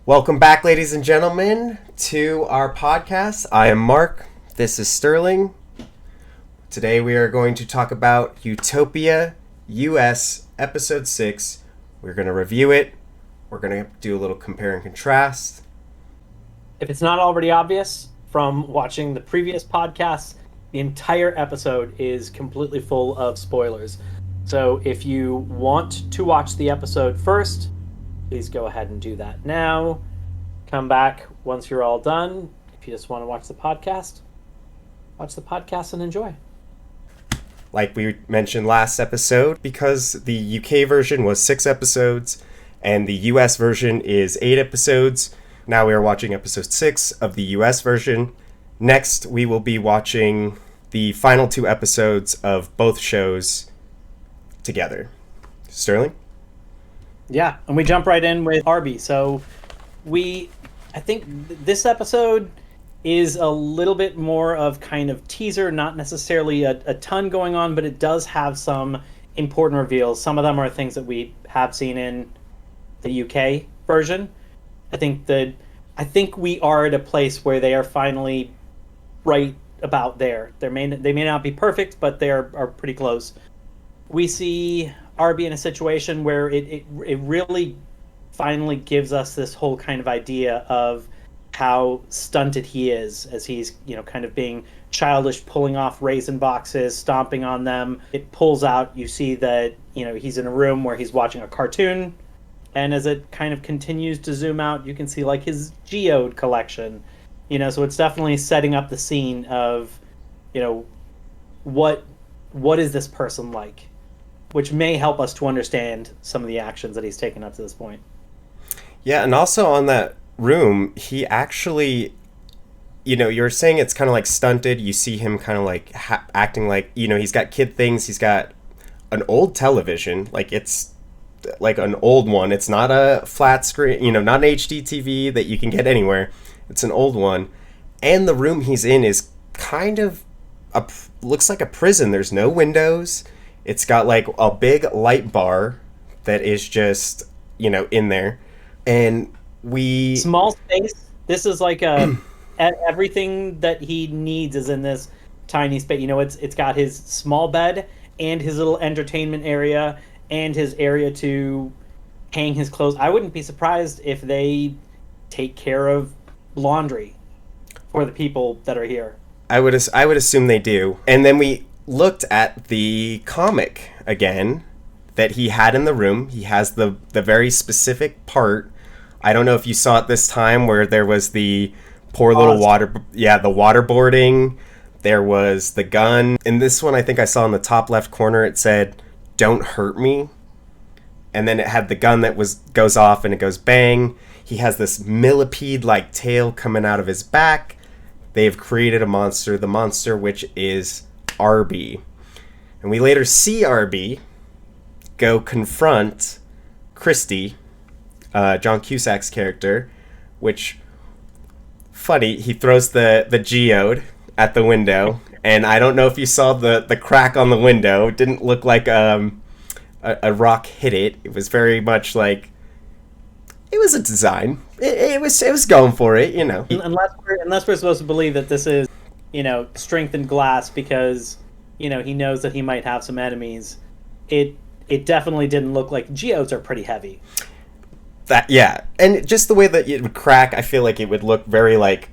Welcome back, ladies and gentlemen, to our podcast. I am Mark. This is Sterling. Today we are going to talk about Utopia US Episode 6. We're going to review it. We're going to do a little compare and contrast. If it's not already obvious from watching the previous podcasts, the entire episode is completely full of spoilers. So if you want to watch the episode first, please go ahead and do that now. Come back once you're all done. If you just want to watch the podcast and enjoy. Like we mentioned last episode, because the UK version was 6 episodes and the US version is 8 episodes, now we are watching episode 6 of the US version. Next, we will be watching the final 2 episodes of both shows together. Sterling? Yeah, and we jump right in with Arby. So I think this episode is a little bit more of kind of teaser, not necessarily a ton going on, but it does have some important reveals. Some of them are things that we have seen in the UK version. I think we are at a place where they are finally right about there. They may not be perfect, but they are pretty close. We see Arby in a situation where it really finally gives us this whole kind of idea of how stunted he is, as he's, kind of being childish, pulling off raisin boxes, stomping on them. It pulls out, you see that, he's in a room where he's watching a cartoon, and as it kind of continues to zoom out, you can see like his geode collection, so it's definitely setting up the scene of, what is this person like, which may help us to understand some of the actions that he's taken up to this point. Yeah, and also on that room, he actually, you're saying it's kind of like stunted. You see him kind of like acting like, he's got kid things. He's got an old television, like it's like an old one. It's not a flat screen, not an HD TV that you can get anywhere. It's an old one. And the room he's in is kind of looks like a prison. There's no windows. It's got like a big light bar that is just, in there. And small space. This is like everything that he needs is in this tiny space. It's got his small bed and his little entertainment area and his area to hang his clothes. I wouldn't be surprised if they take care of laundry for the people that are here. I would assume they do. And then we looked at the comic again that he had in the room. He has the very specific part. I don't know if you saw it this time where there was the poor little the waterboarding. There was the gun. In this one, I think I saw in the top left corner, it said, "Don't hurt me." And then it had the gun that goes off and it goes bang. He has this millipede-like tail coming out of his back. They've created a monster, the monster which is Arby. And we later see Arby go confront Christy, John Cusack's character, which, funny, he throws the geode at the window, and I don't know if you saw the crack on the window. It didn't look like a rock hit it. It was very much like, it was a design. It was going for it, Unless we're supposed to believe that this is, strengthened glass because, he knows that he might have some enemies. It definitely didn't look like geodes are pretty heavy. And just the way that it would crack, I feel like it would look very like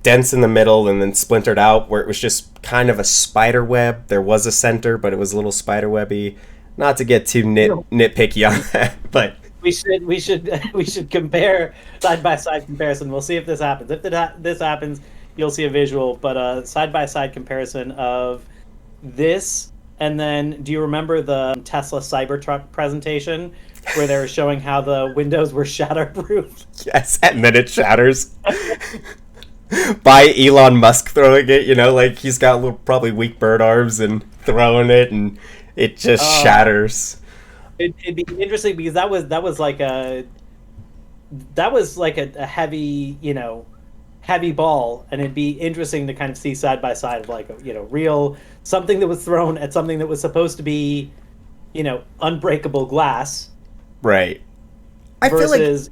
dense in the middle and then splintered out, where it was just kind of a spider web. There was a center, but it was a little spider webby. Not to get too nitpicky on that, but we should compare side by side comparison. We'll see if this happens. If this happens, you'll see a visual, but a side by side comparison of this. And then, do you remember the Tesla Cybertruck presentation where they were showing how the windows were shatterproof? Yes, and then it shatters. By Elon Musk throwing it, like he's got little, probably weak bird arms and throwing it, and it just shatters. It'd be interesting because that was like a heavy, heavy ball, and it'd be interesting to kind of see side by side of like real something that was thrown at something that was supposed to be unbreakable glass, right? Versus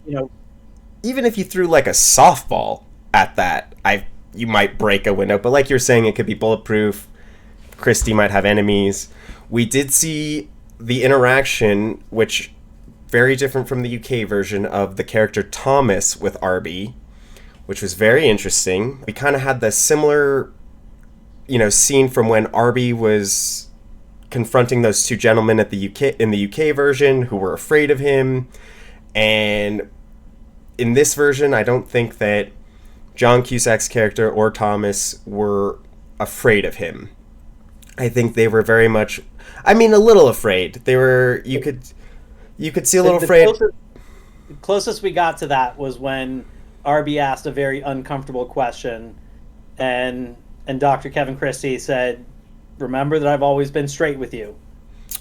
even if you threw like a softball at that, you might break a window. But like you're saying, it could be bulletproof. Christie might have enemies. We did see the interaction, which very different from the UK version of the character Thomas with Arby, which was very interesting. We kind of had the similar, scene from when Arby was confronting those two gentlemen at the UK in the UK version who were afraid of him, and in this version, I don't think that John Cusack's character or Thomas were afraid of him. I think they were very much, a little afraid. They were, you could see a little afraid. The closest we got to that was when Arby asked a very uncomfortable question, and Dr. Kevin Christie said, "Remember that I've always been straight with you.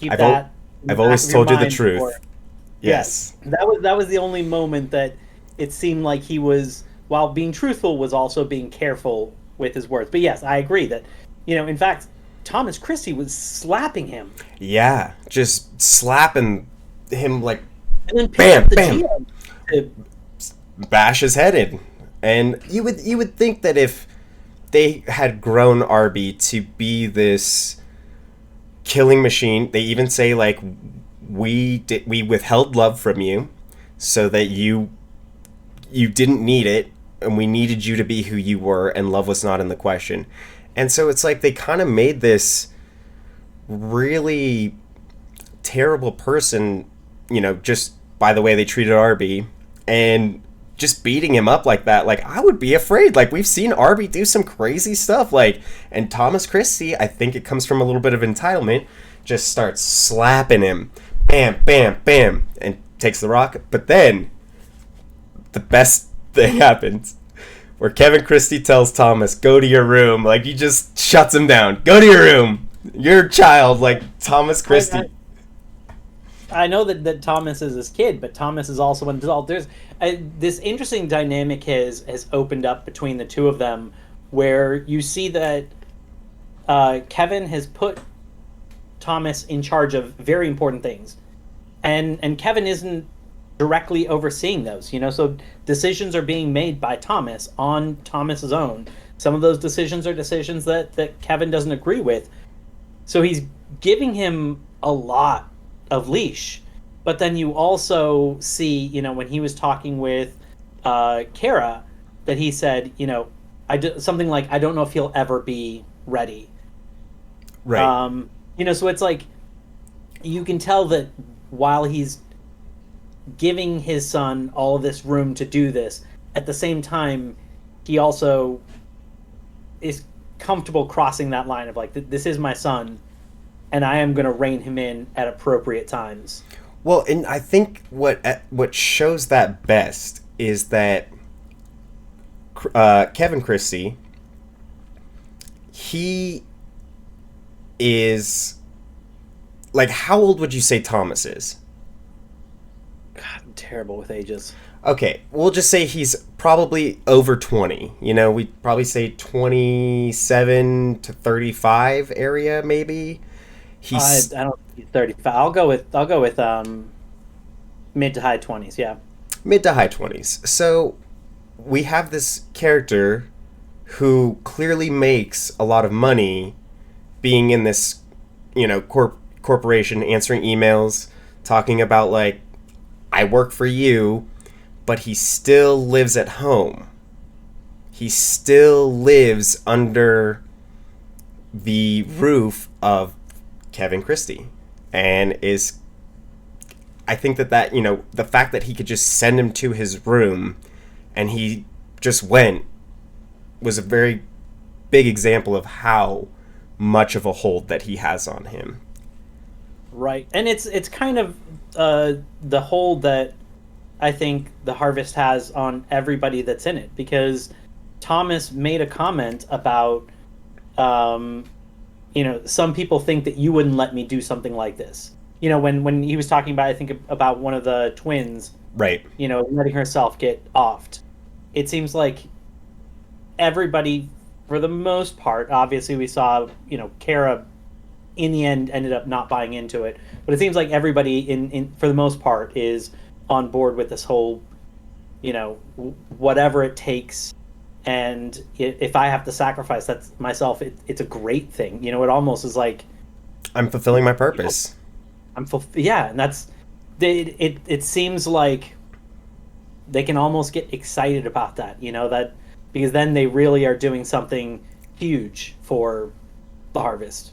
I've always told you the truth." Yes. That was the only moment that it seemed like he was, while being truthful, was also being careful with his words. But yes, I agree that, in fact, Thomas Christie was slapping him. Yeah, just slapping him like, and then bam, bam, to bash his head in. And you would think that if they had grown Arby to be this killing machine, they even say like, we withheld love from you so that you didn't need it, and we needed you to be who you were, and love was not in the question. And so it's like they kind of made this really terrible person, just by the way they treated Arby, and just beating him up like that. Like, I would be afraid. Like, we've seen Arby do some crazy stuff. Like, and Thomas Christie, I think it comes from a little bit of entitlement, just starts slapping him. Bam, bam, bam, and takes the rock. But then the best thing happens, where Kevin Christie tells Thomas, "Go to your room." Like, he just shuts him down. "Go to your room. You're a child." Like, Thomas Christie. I know that Thomas is his kid, but Thomas is also an adult. There's this interesting dynamic has opened up between the two of them, where you see that Kevin has put Thomas in charge of very important things, and Kevin isn't directly overseeing those. So decisions are being made by Thomas on Thomas's own. Some of those decisions are decisions that Kevin doesn't agree with. So he's giving him a lot of leash. But then you also see, when he was talking with Kara, that he said, something like, "I don't know if he'll ever be ready." Right. So it's like, you can tell that while he's giving his son all of this room to do this, at the same time, he also is comfortable crossing that line of like, this is my son, and I am going to rein him in at appropriate times. Well, and I think what shows that best is that Kevin Christie, he is, like, how old would you say Thomas is? God, I'm terrible with ages. Okay, we'll just say he's probably over 20. We'd probably say 27 to 35 area, maybe. I don't think he's 35. I'll go with mid to high 20s, yeah. Mid to high 20s. So we have this character who clearly makes a lot of money being in this, corporation, answering emails, talking about like, I work for you, but he still lives at home. He still lives under the roof of Kevin Christie, and I think that the fact that he could just send him to his room and he just went was a very big example of how much of a hold that he has on him. Right. And it's kind of the hold that I think the Harvest has on everybody that's in it, because Thomas made a comment about some people think that you wouldn't let me do something like this. When he was talking about, I think, about one of the twins, right? Letting herself get offed. It seems like everybody, for the most part, obviously we saw, Kara in the end ended up not buying into it, but it seems like everybody in for the most part is on board with this whole whatever it takes. And if I have to sacrifice that myself, it's a great thing. It almost is like I'm fulfilling my purpose. Yeah, and it seems like they can almost get excited about that, that because then they really are doing something huge for the harvest.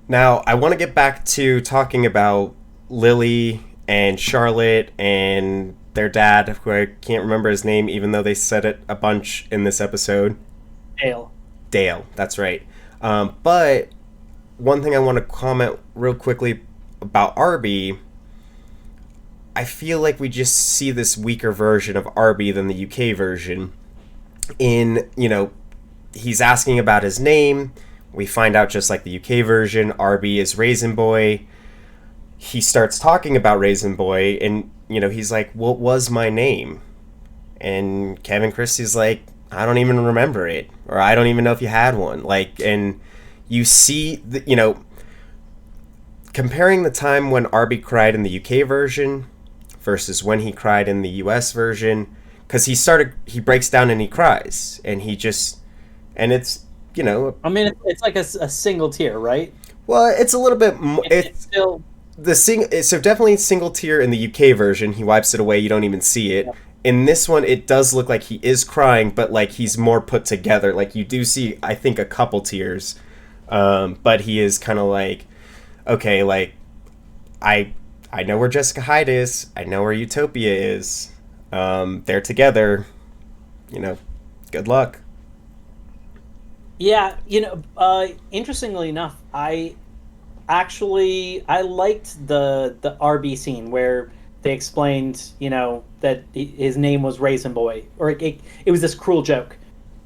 Now, I want to get back to talking about Lily and Charlotte and their dad, who I can't remember his name, even though they said it a bunch in this episode. Dale. Dale, that's right. But one thing I want to comment real quickly about Arby, I feel like we just see this weaker version of Arby than the UK version. He's asking about his name. We find out just like the UK version, Arby is Raisin Boy. He starts talking about Raisin Boy, and, he's like, what was my name? And Kevin Christie's like, I don't even remember it, or I don't even know if you had one. And you see, comparing the time when Arby cried in the UK version versus when he cried in the US version, because he breaks down and he cries, and it's, I mean, it's like a single tear, right? Well, it's a little bit. It's still so definitely single tear in the UK version. He wipes it away. You don't even see it. Yeah. In this one, it does look like he is crying, but like he's more put together. Like you do see, I think, a couple tears, but he is kind of like, okay, like I know where Jessica Hyde is. I know where Utopia is. They're together. Good luck. Yeah, interestingly enough, I liked the RB scene where they explained, that his name was Raisin Boy, or it was this cruel joke,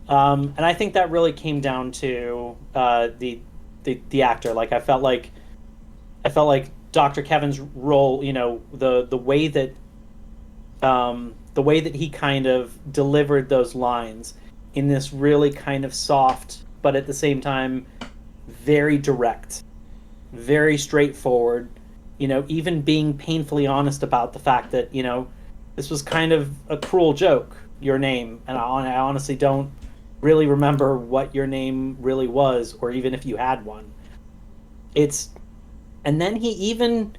and I think that really came down to the actor. Like I felt like Dr. Kevin's role, the way that he kind of delivered those lines in this really kind of soft, but at the same time very direct, very straightforward, even being painfully honest about the fact that, this was kind of a cruel joke, your name, and I honestly don't really remember what your name really was, or even if you had one. And then he even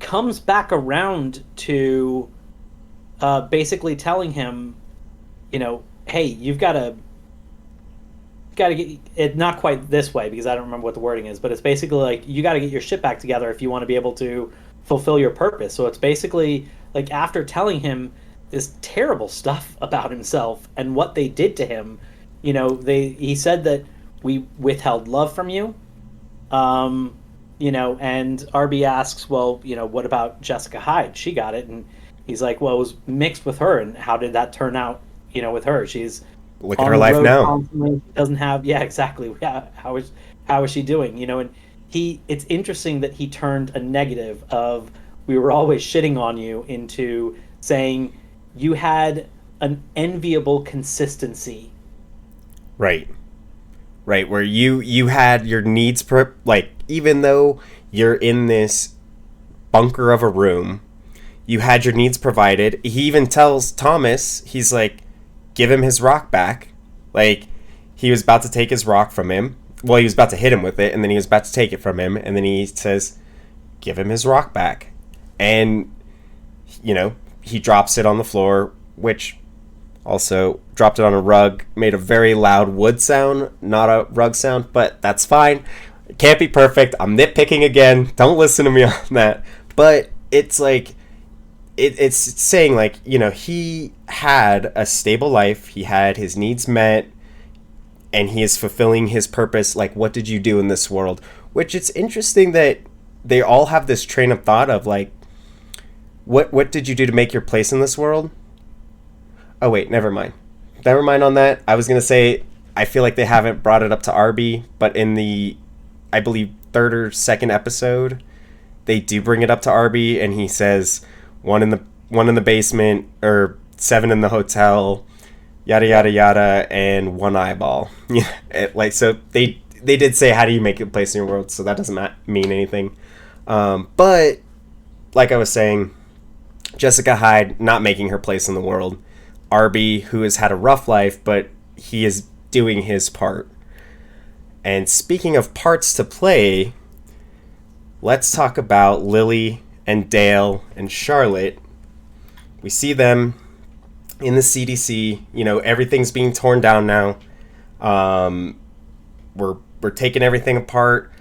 comes back around to basically telling him, hey, you've got to get it, not quite this way because I don't remember what the wording is, but it's basically like you got to get your shit back together if you want to be able to fulfill your purpose. So it's basically like after telling him this terrible stuff about himself and what they did to him, he said that we withheld love from you, and RB asks, well, what about Jessica Hyde? She got it, and he's like, well, it was mixed with her, and how did that turn out? With her, she's look at her life now. Constantly, doesn't have, yeah, exactly. Yeah, how is she doing? And it's interesting that he turned a negative of we were always shitting on you into saying you had an enviable consistency. Right, where you had your needs even though you're in this bunker of a room, you had your needs provided. He even tells Thomas, he's like, give him his rock back. Like, he was about to take his rock from him. Well, he was about to hit him with it, and then he was about to take it from him, and then he says, give him his rock back. And, he drops it on the floor, which also dropped it on a rug, made a very loud wood sound, not a rug sound, but that's fine. It can't be perfect. I'm nitpicking again. Don't listen to me on that. But it's like, it's saying like, he had a stable life, he had his needs met, and he is fulfilling his purpose. Like, what did you do in this world? Which it's interesting that they all have this train of thought of like, what did you do to make your place in this world? Oh wait, never mind on that. I was gonna say, I feel like they haven't brought it up to Arby, but in the, I believe, third or second episode, they do bring it up to Arby, and he says, one in the basement, or 7 in the hotel, yada yada yada, and 1 eyeball. Yeah, so they did say, how do you make a place in your world? So that doesn't mean anything. But like I was saying, Jessica Hyde not making her place in the world. Arby, who has had a rough life, but he is doing his part. And speaking of parts to play, let's talk about Lily and Dale and Charlotte. We see them in the CDC. You know, everything's being torn down now. We're taking everything apart.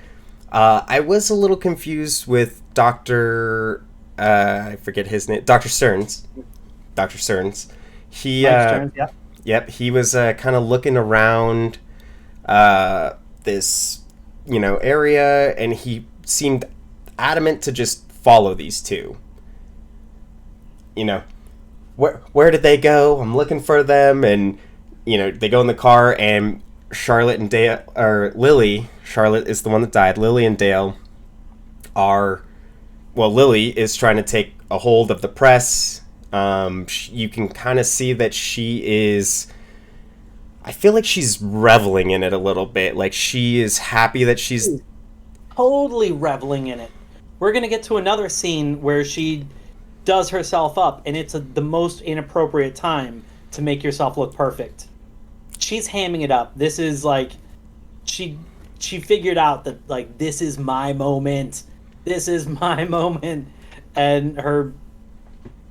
I was a little confused with Dr. I forget his name. Dr. Stearns. Dr. Stearns. He Stearns, yeah. Yep, he was kind of looking around this, area, and he seemed adamant to just follow these two. Where did they go? I'm looking for them, and they go in the car, and Charlotte and Dale, or Lily, Charlotte is the one that died. Lily and Dale Lily is trying to take a hold of the press. You can kind of see that she is, I feel like she's reveling in it a little bit. Like, she is happy that she's totally reveling in it. We're going to get to another scene where she does herself up, and it's the most inappropriate time to make yourself look perfect. She's hamming it up. This is like, she figured out that, like, this is my moment. This is my moment. And her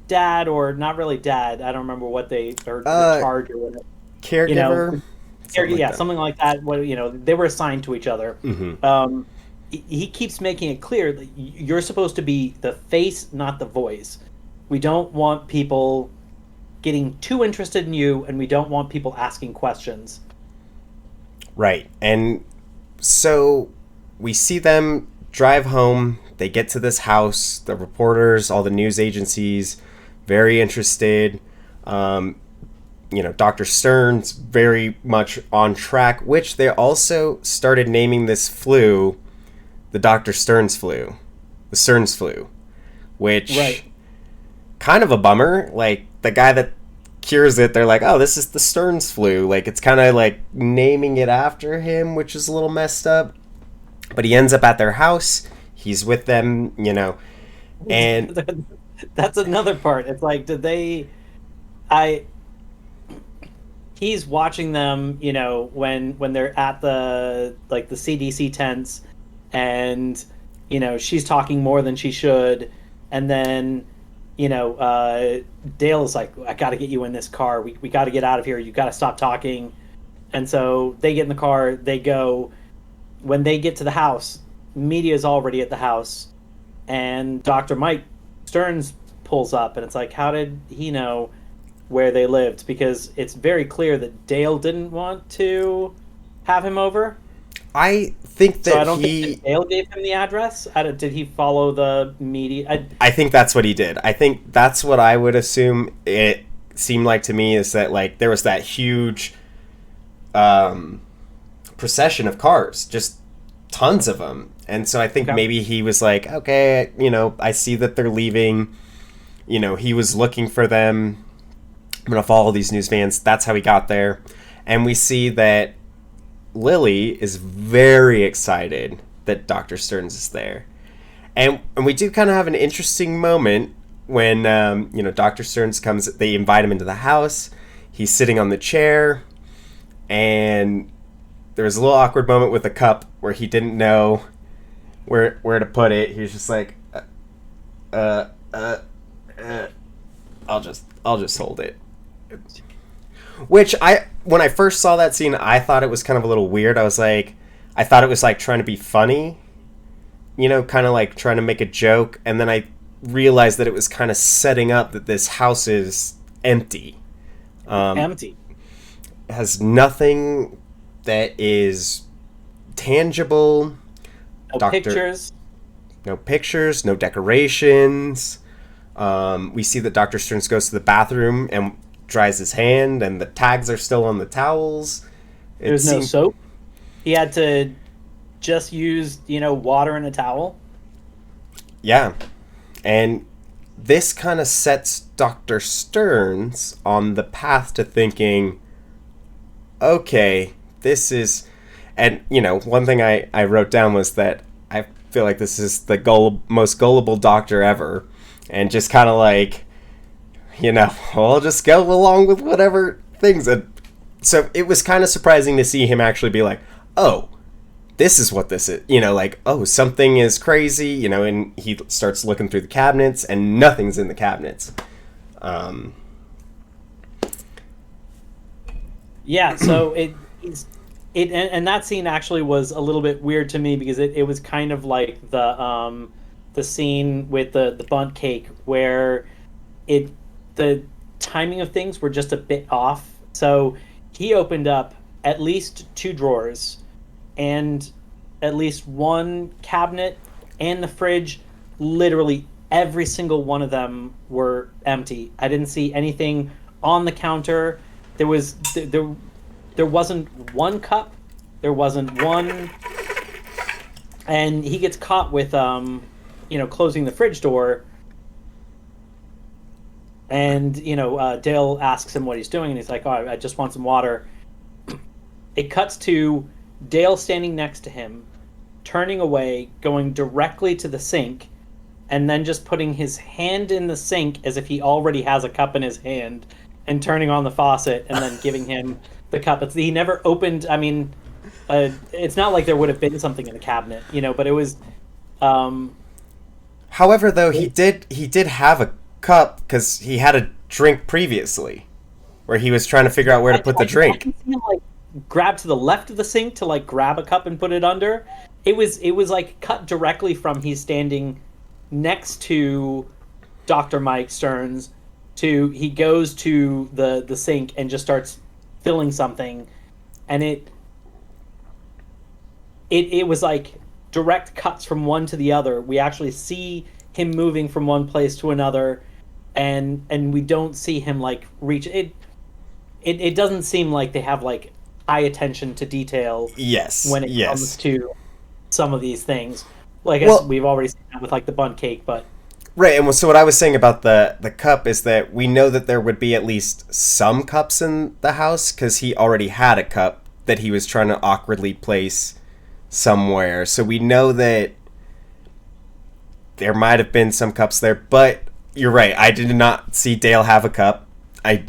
dad, or not really dad, I don't remember what the charge or whatever. Caregiver? Something like that. They were assigned to each other. Mm-hmm. He keeps making it clear that you're supposed to be the face, not the voice. We don't want people getting too interested in you, and we don't want people asking questions. Right. And so we see them drive home. They get to this house. The reporters, all the news agencies, very interested. Dr. Stearns very much on track, which they also started naming this flu the Dr. Stearns flu, the Stearns flu, which kind of a bummer. Like, the guy that cures it, they're like, oh, this is the Stearns flu. Like, it's kind of like naming it after him, which is a little messed up. But he ends up at their house. He's with them, and that's another part. It's like, he's watching them, when they're at the CDC tents, and she's talking more than she should, and then Dale is like, I got to get you in this car. We got to get out of here. You got to stop talking. And so they get in the car. They go. When they get to the house, media's already at the house, and Dr. Mike Stearns pulls up, and it's like, how did he know where they lived? Because it's very clear that Dale didn't want to have him over. I think that think Dale gave him the address. Did he follow the media? I think that's what he did. I think that's what I would assume it seemed like to me, is that, like, there was that huge procession of cars, just tons of them. And so I think maybe he was like, okay, I see that they're leaving. He was looking for them. I'm going to follow these news vans. That's how he got there. And we see that Lily is very excited that Dr. Stearns is there. And we do kind of have an interesting moment when, Dr. Stearns comes. They invite him into the house. He's sitting on the chair. And there was a little awkward moment with the cup where he didn't know where to put it. He was just like, I'll just hold it. Which when I first saw that scene, I thought it was kind of a little weird. I thought it was like trying to be funny, kind of like trying to make a joke. And then I realized that it was kind of setting up that this house is empty. Empty. Has nothing that is tangible. Pictures. No pictures, no decorations. We see that Dr. Stearns goes to the bathroom and dries his hand, and the tags are still on the towels. There's no soap. He had to just use, water and a towel. Yeah. And this kind of sets Dr. Stearns on the path to thinking, okay, this is... And, one thing I wrote down was that I feel like this is the most gullible doctor ever. And just kind of like, I'll just go along with whatever things. And so it was kind of surprising to see him actually be like, oh, this is what this is. Like, oh, something is crazy, and he starts looking through the cabinets and nothing's in the cabinets. Yeah, so and that scene actually was a little bit weird to me because it was kind of like the scene with the bundt cake where the timing of things were just a bit off. So he opened up at least 2 drawers and at least 1 cabinet and the fridge. Literally every single one of them were empty. I didn't see anything on the counter. There wasn't 1 cup. There wasn't one. And he gets caught with closing the fridge door. And Dale asks him what he's doing, and he's like, "Oh, I just want some water." It cuts to Dale standing next to him, turning away, going directly to the sink, and then just putting his hand in the sink as if he already has a cup in his hand, and turning on the faucet, and then giving him the cup. He never opened. I mean, it's not like there would have been something in the cabinet, but it was. However, though, he did have a cup because he had a drink previously, where he was trying to figure out where to put the drink. I can see him grab to the left of the sink to grab a cup and put it under. It was cut directly from he's standing next to Dr. Mike Stearns to he goes to the sink and just starts filling something, and it was direct cuts from one to the other. We actually see him moving from one place to another, and we don't see him reach it. It doesn't seem like they have high attention to detail. Yes. When it comes to some of these things, we've already seen that with the bundt cake, but right. And so what I was saying about the cup is that we know that there would be at least some cups in the house because he already had a cup that he was trying to awkwardly place somewhere. So we know that there might have been some cups there, but you're right. I did not see Dale have a cup.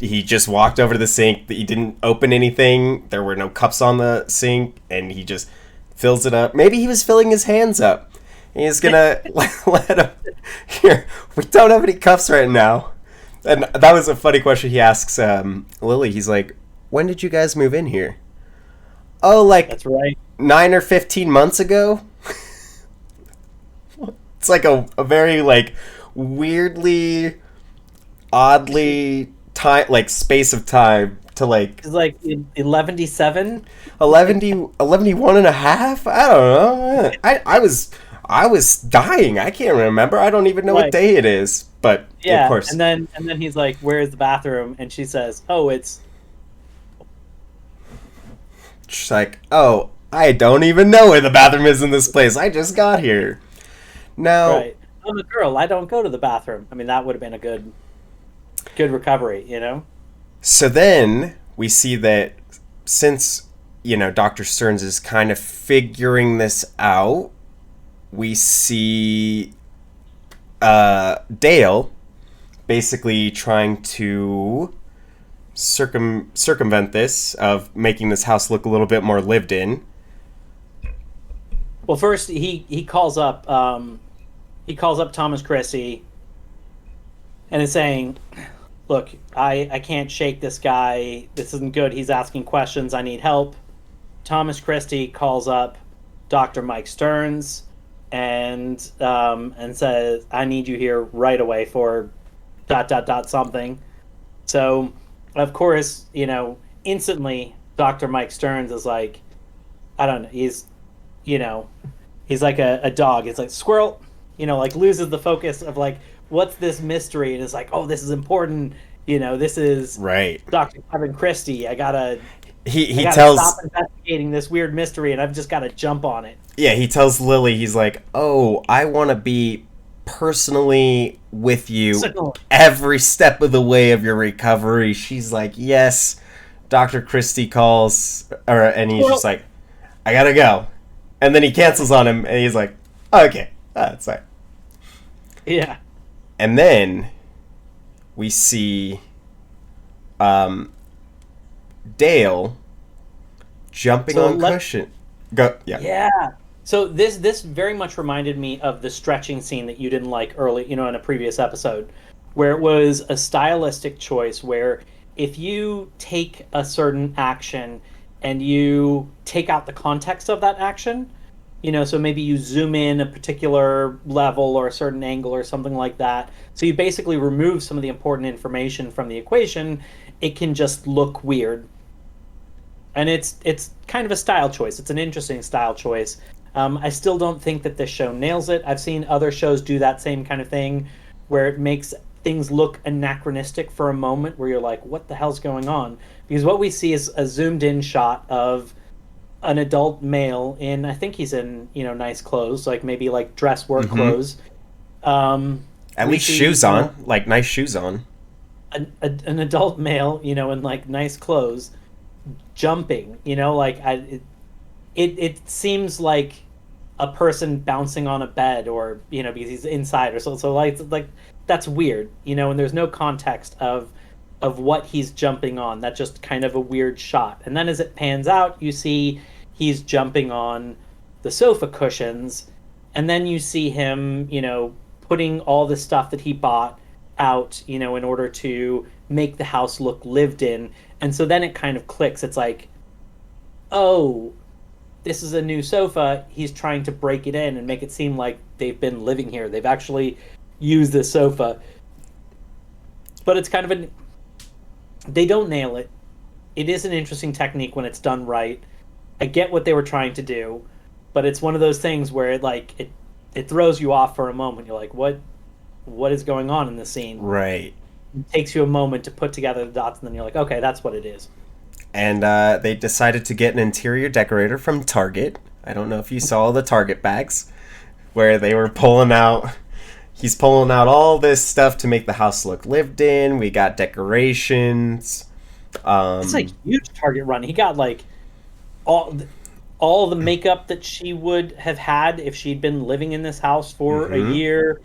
He just walked over to the sink. He didn't open anything. There were no cups on the sink, and he just fills it up. Maybe he was filling his hands up. He's gonna let him. Here, we don't have any cups right now. And that was a funny question he asks Lily. He's like, "When did you guys move in here?" Oh, that's right. 9 or 15 months ago. It's a very weirdly, oddly time space of time to It's 11-7? 11 and a half. I don't know. I was dying. I can't remember. I don't even know what day it is. But yeah, of course. And then he's like, "Where's the bathroom?" And she says, "Oh, it's." She's like, "Oh, I don't even know where the bathroom is in this place. I just got here." Now, right. I'm a girl. I don't go to the bathroom. I mean, that would have been a good recovery, So then we see that since, Dr. Stearns is kind of figuring this out, we see Dale basically trying to circumvent this, of making this house look a little bit more lived in. Well, first he calls up Thomas Christie and is saying, "Look, I can't shake this guy. This isn't good. He's asking questions. I need help." Thomas Christie calls up Dr. Mike Stearns and says, "I need you here right away for ... something." So, of course, instantly Dr. Mike Stearns is like, I don't know, he's like a dog. It's like squirrel, loses the focus of what's this mystery, and it's like, oh, this is important. This is right. Dr. Kevin Christie. I gotta tells stop investigating this weird mystery, and I've just got to jump on it. Yeah, he tells Lily, he's like, "Oh, I want to be personally with you every step of the way of your recovery." She's like, "Yes." Dr. Christie calls, and he's just like, "I gotta go," and then he cancels on him, and he's like, "Okay, that's fine." Yeah. And then we see um, Dale jumping So on cushion. Go, yeah. yeah. So this very much reminded me of the stretching scene that you didn't like early, in a previous episode, where it was a stylistic choice where if you take a certain action and you take out the context of that action, so maybe you zoom in a particular level or a certain angle or something like that. So you basically remove some of the important information from the equation, it can just look weird. And it's kind of a style choice. It's an interesting style choice. I still don't think that this show nails it. I've seen other shows do that same kind of thing, where it makes things look anachronistic for a moment, where you're like, "What the hell's going on?" Because what we see is a zoomed-in shot of an adult male in, I think he's in, nice clothes, like maybe like dress work clothes. At We least see, shoes on, like nice shoes on. an adult male, in like nice clothes, jumping. It seems like a person bouncing on a bed, or because he's inside or so. So like that's weird, and there's no context of what he's jumping on. That's just kind of a weird shot. And then as it pans out, you see he's jumping on the sofa cushions, and then you see him, putting all the stuff that he bought out, in order to make the house look lived in. And so then it kind of clicks. It's like, oh, this is a new sofa. He's trying to break it in and make it seem like they've been living here. They've actually used this sofa. But it's kind of they don't nail it. It is an interesting technique when it's done right. I get what they were trying to do, but it's one of those things where it throws you off for a moment. You're like, what is going on in this scene? Right. It takes you a moment to put together the dots, and then you're like, okay, that's what it is. And they decided to get an interior decorator from Target. I don't know if you saw the Target bags, where they were pulling out. He's pulling out all this stuff to make the house look lived in. We got decorations. It's like huge Target run. He got like all the makeup that she would have had if she'd been living in this house for a year.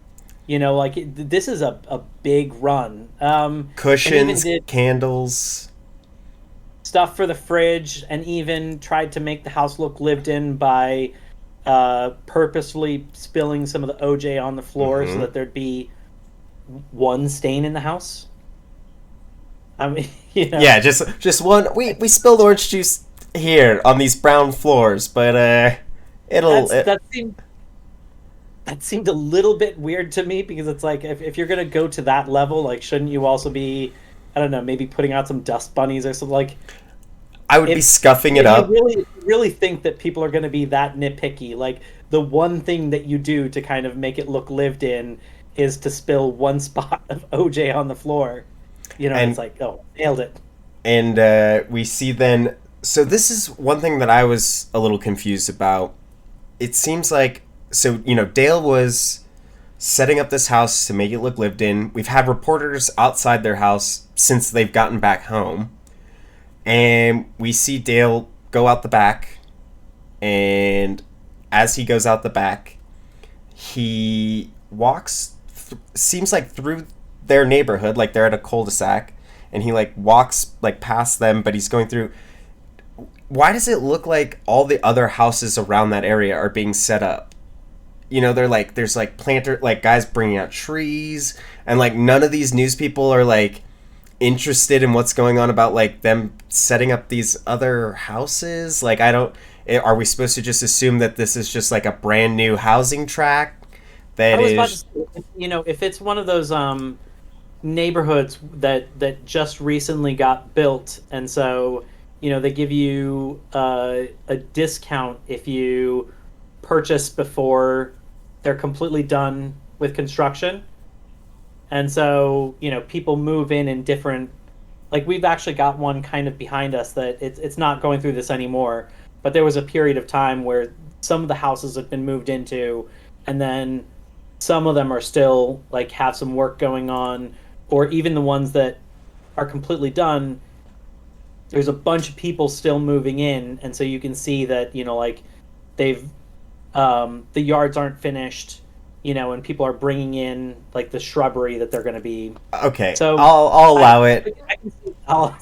This is a big run. Cushions, candles, stuff for the fridge, and even tried to make the house look lived in by purposefully spilling some of the OJ on the floor so that there'd be one stain in the house. I mean, yeah, just one. We spilled orange juice here on these brown floors, but that seemed a little bit weird to me, because it's like, if you're gonna go to that level, like, shouldn't you also be, I don't know, maybe putting out some dust bunnies or something? Like, I would be scuffing it up. You really think that people are going to be that nitpicky? Like, the one thing that you do to kind of make it look lived in is to spill one spot of OJ on the floor. And it's like, oh, nailed it. And we see then... So this is one thing that I was a little confused about. It seems like... So, Dale was setting up this house to make it look lived in. We've had reporters outside their house since they've gotten back home. And we see Dale go out the back, and as he goes out the back, he walks, seems like through their neighborhood, like they're at a cul-de-sac, and he walks past them, but he's going through. Why does it look like all the other houses around that area are being set up? They're there's planter, guys bringing out trees, and none of these news people are interested in what's going on about them setting up these other houses. Are we supposed to just assume that this is just a brand new housing tract that is, if it's one of those neighborhoods that just recently got built, and so they give you a discount if you purchase before they're completely done with construction. And so, people move in different... we've actually got one kind of behind us that it's not going through this anymore, but there was a period of time where some of the houses have been moved into, and then some of them are still, have some work going on, or even the ones that are completely done, there's a bunch of people still moving in, and so you can see that, they've... the yards aren't finished, and people are bringing in like the shrubbery that they're going to be. Okay, So I'll allow it. I can see, I'll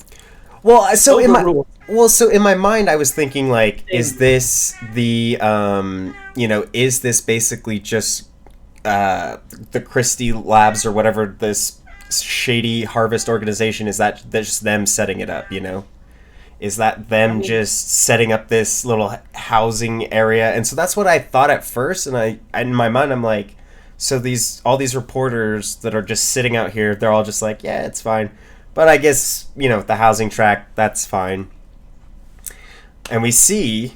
Well, overrule. so in my mind, I was thinking like, is Same. this the is this basically just the Christie Labs or whatever this shady harvest organization is? That that's just them setting it up? Is that I them mean, just setting up this little housing area? And so that's what I thought at first, and in my mind I'm like, so all these reporters that are just sitting out here, they're all just like, yeah, it's fine. But I guess, the housing track, that's fine. And we see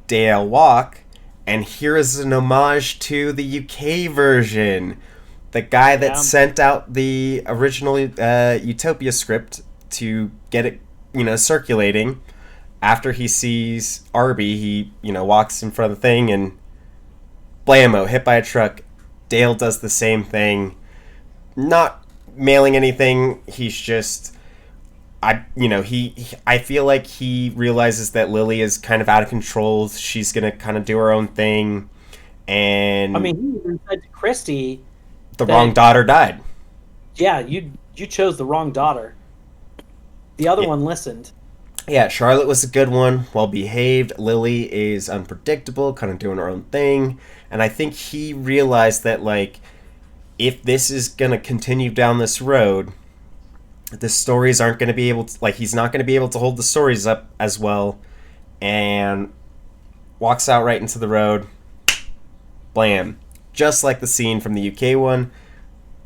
Dale walk, and here is an homage to the UK version. The guy that yeah. sent out the original Utopia script to get it, circulating. After he sees Arby, he, walks in front of the thing and blammo, hit by a truck. Dale does the same thing. Not mailing anything. He's just, I feel like he realizes that Lily is kind of out of control. She's gonna kind of do her own thing, and I mean, he even said to Christy, the that, wrong daughter died. yeah, you chose the wrong daughter. The other one listened. Yeah, Charlotte was a good one, well behaved. Lily is unpredictable, kind of doing her own thing. And I think he realized that, like, if this is going to continue down this road, the stories aren't going to be able to, like, he's not going to be able to hold the stories up as well. And walks out right into the road. Blam. Just like the scene from the UK one.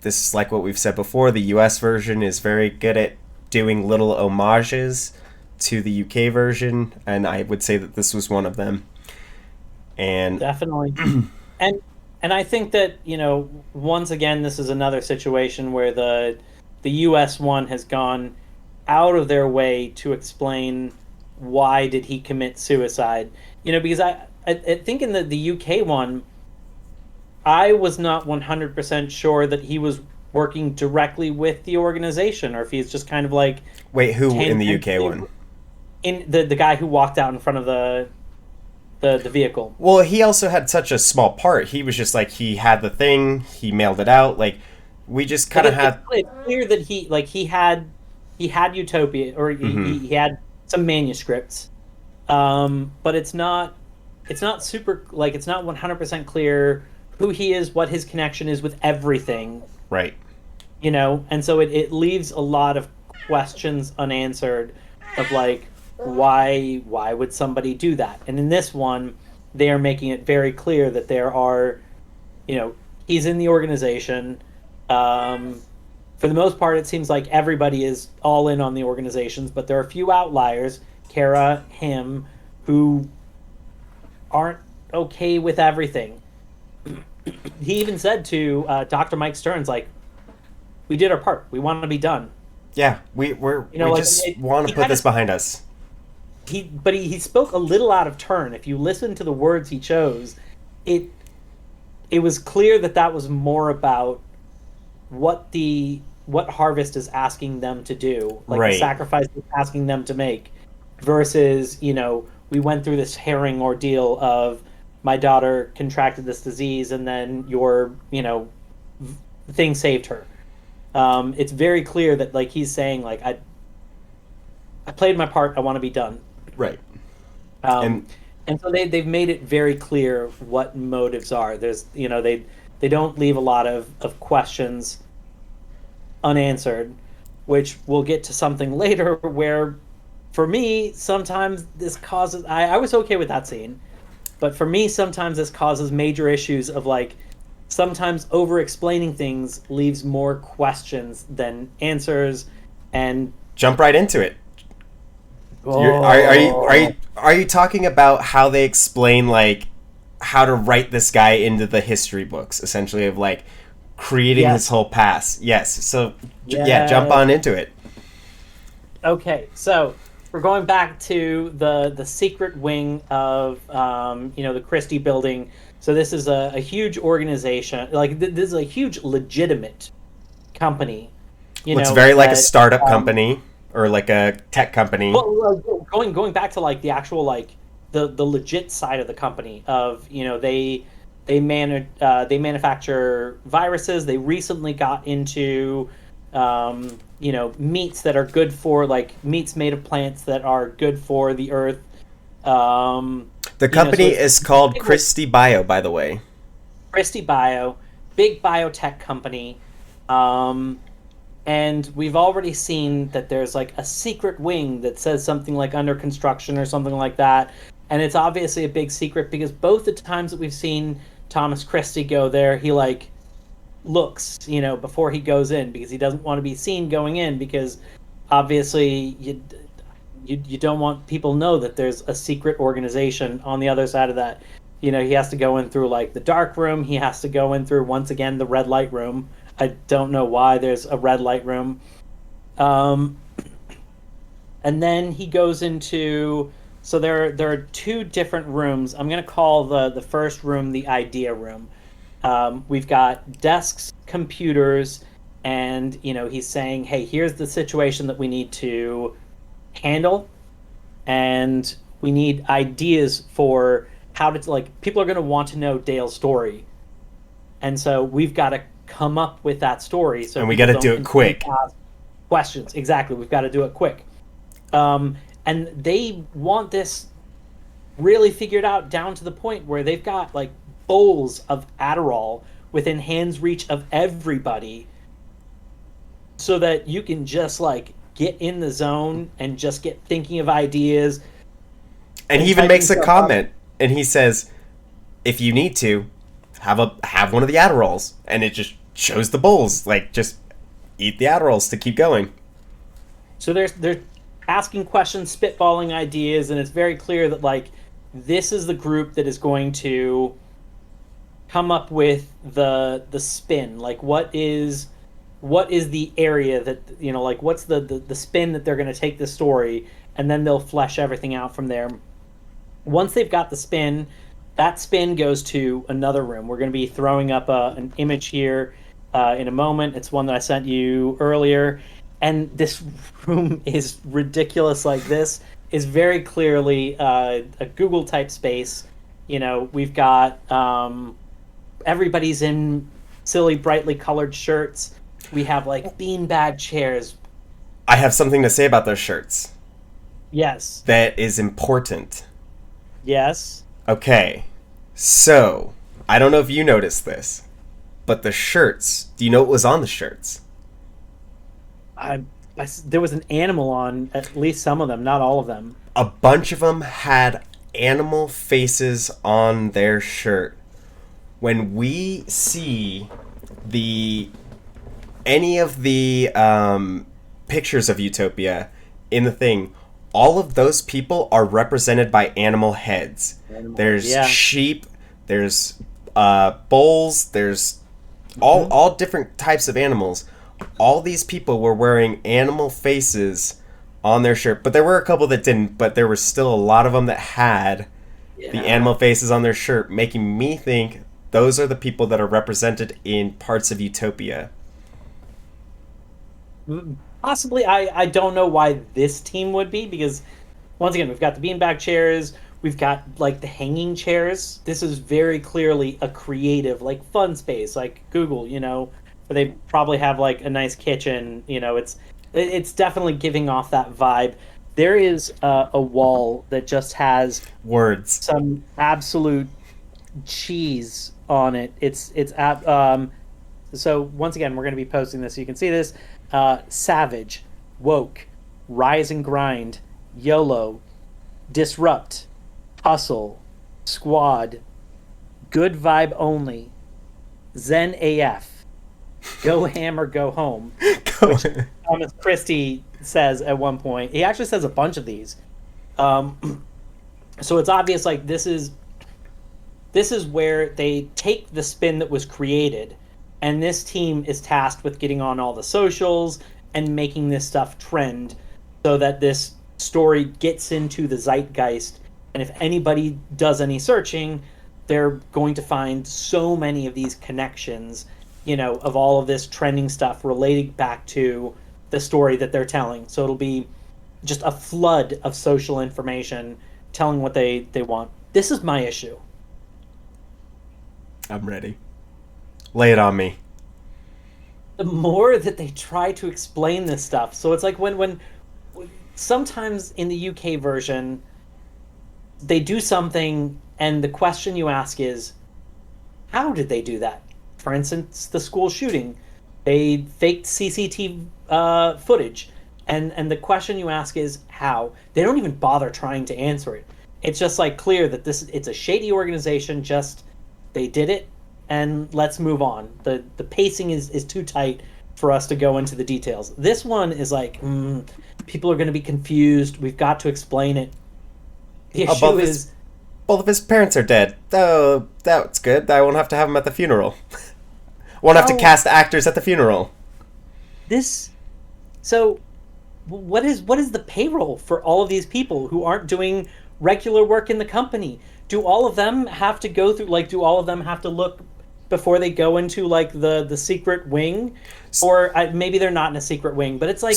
This is like what we've said before. The US version is very good at doing little homages to the UK version, and I would say that this was one of them. And Definitely. and I think that, once again, this is another situation where the US one has gone out of their way to explain why did he commit suicide. Because I think in the UK one, I was not 100% sure that he was working directly with the organization, or if he's just kind of like, wait, who in the UK one? In the guy who walked out in front of the vehicle. Well, he also had such a small part. He was just like, he had the thing, he mailed it out. Like, we just kind of had. It's clear that he had Utopia, or he had some manuscripts, but it's not super, like, it's not 100% clear who he is, what his connection is with everything. Right. And so it leaves a lot of questions unanswered of, like, why would somebody do that? And in this one, they are making it very clear that there are, he's in the organization. For the most part, it seems like everybody is all in on the organizations, but there are a few outliers, Kara, him, who aren't okay with everything. He even said to Dr. Mike Stearns, like, we did our part. We want to be done. Yeah, we just want to put this behind us. But he spoke a little out of turn. If you listen to the words he chose, it was clear that was more about what Harvest is asking them to do, like right. The sacrifice it's asking them to make, versus, we went through this harrowing ordeal of my daughter contracted this disease and then your, thing saved her. It's very clear that, like, he's saying, like, I played my part. I want to be done. Right. And so they've made it very clear what motives are. There's, they don't leave a lot of questions unanswered, which we'll get to something later where, for me, sometimes this causes, I was okay with that scene, but for me, sometimes this causes major issues of, like, sometimes over-explaining things leaves more questions than answers, and jump right into it. Oh. Are you talking about how they explain, like, how to write this guy into the history books, essentially, of, like, creating his whole past? Yes. So yeah, jump on into it. Okay, so we're going back to the secret wing of the Christie building. So this is a huge organization. Like, this is a huge legitimate company. It's very like a startup company or like a tech company. Well, going back to, like, the actual, like, the legit side of the company of, they They manufacture viruses. They recently got into meats that are good for, like, meats made of plants that are good for the earth. The So company it's is called Christie Bio, by the way. Christie Bio, big biotech company. And we've already seen that there's like a secret wing that says something like under construction or something like that. And it's obviously a big secret because both the times that we've seen Thomas Christie go there, he like looks, before he goes in because he doesn't want to be seen going in because obviously you don't want people to know that there's a secret organization on the other side of that. He has to go in through like the dark room. He has to go in through, once again, the red light room. I don't know why there's a red light room. And then he goes into, so there are two different rooms. I'm going to call the first room the idea room. We've got desks, computers, and he's saying, hey, here's the situation that we need to handle, and we need ideas for how to, like, people are going to want to know Dale's story, and so we've got to come up with that story. So and we got to do it quick. Questions, exactly. We've got to do it quick. And they want this really figured out down to the point where they've got like bowls of Adderall within hand's reach of everybody, so that you can just like get in the zone and just get thinking of ideas. And he even makes a comment, and he says, if you need to, have one of the Adderalls, and it just shows the bowls, like, just eat the Adderalls to keep going. So they're asking questions, spitballing ideas, and it's very clear that like this is the group that is going to come up with the spin. Like, what is the area that, like, what's the spin that they're going to take the story, and then they'll flesh everything out from there. Once they've got the spin, that spin goes to another room. We're going to be throwing up an image here in a moment. It's one that I sent you earlier. And this room is ridiculous. Like, this is very clearly a Google type space. We've got everybody's in silly, brightly colored shirts. We have like beanbag chairs. I have something to say about those shirts. Yes. That is important. Yes. Okay. So, I don't know if you noticed this, but the shirts, do you know what was on the shirts? There was an animal on at least some of them, not all of them. A bunch of them had animal faces on their shirt. When we see any of the pictures of Utopia in the thing, all of those people are represented by animal heads. There's sheep, there's bulls, there's all different types of animals. All these people were wearing animal faces on their shirt, but there were a couple that didn't, but there were still a lot of them that had the animal faces on their shirt, making me think those are the people that are represented in parts of Utopia. Possibly. I don't know why this team would be, because once again, we've got the beanbag chairs, we've got like the hanging chairs. This is very clearly a creative, like, fun space, like Google, where they probably have like a nice kitchen. It's definitely giving off that vibe. There is a wall that just has words, some absolute cheese on it. So once again, we're going to be posting this so you can see this. Savage, woke, rise and grind, YOLO, disrupt, hustle, squad, good vibe only, Zen AF, go ham or go home. Which Thomas Christie says at one point. He actually says a bunch of these. So it's obvious, like, this is where they take the spin that was created, and this team is tasked with getting on all the socials and making this stuff trend so that this story gets into the zeitgeist. And if anybody does any searching, they're going to find so many of these connections, of all of this trending stuff relating back to the story that they're telling. So it'll be just a flood of social information telling what they want. This is my issue. I'm ready. Lay it on me. The more that they try to explain this stuff, so it's like when sometimes in the UK version they do something and the question you ask is, how did they do that? For instance, the school shooting, they faked CCTV footage, and the question you ask is how. They don't even bother trying to answer it. It's just like clear that it's a shady organization. Just they did it, and let's move on. The pacing is too tight for us to go into the details. This one is like, people are going to be confused. We've got to explain it. The issue is both of his parents are dead. Oh, that's good. I won't have to have him at the funeral. Won't have to cast actors at the funeral. So what is the payroll for all of these people who aren't doing regular work in the company? Do all of them have to go through, like, do all of them have to look before they go into, like, the secret wing? Or maybe they're not in a secret wing, but it's like...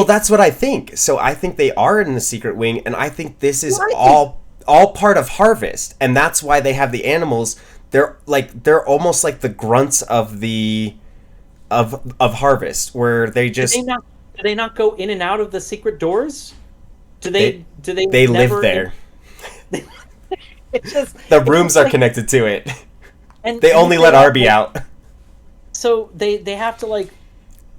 That's what I think. So I think they are in the secret wing, and I think this is all part of Harvest, and that's why they have the animals. They're almost like the grunts of of Harvest, where they just... Do they not go in and out of the secret doors? They live there. The rooms are connected to it. And they only let Arby out. So they have to, like,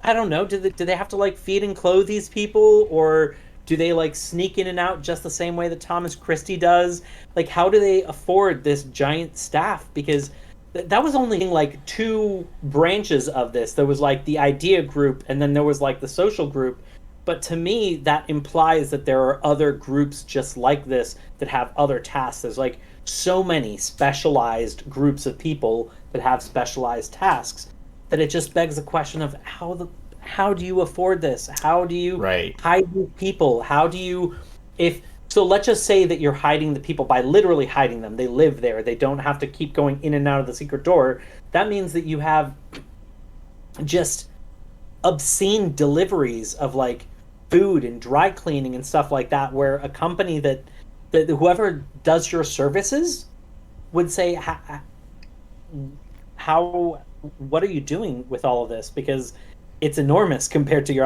I don't know, do they have to, like, feed and clothe these people, or do they, like, sneak in and out just the same way that Thomas Christie does? Like, how do they afford this giant staff? Because that was only, like, 2 branches of this. There was, like, the idea group, and then there was, like, the social group. But to me, that implies that there are other groups just like this that have other tasks. There's, like, so many specialized groups of people that have specialized tasks that it just begs the question of how do you afford this? How do you hide these people? How do you... So let's just say that you're hiding the people by literally hiding them. They live there. They don't have to keep going in and out of the secret door. That means that you have just obscene deliveries of, like, food and dry cleaning and stuff like that, where a company that whoever does your services would say, what are you doing with all of this? Because it's enormous compared to your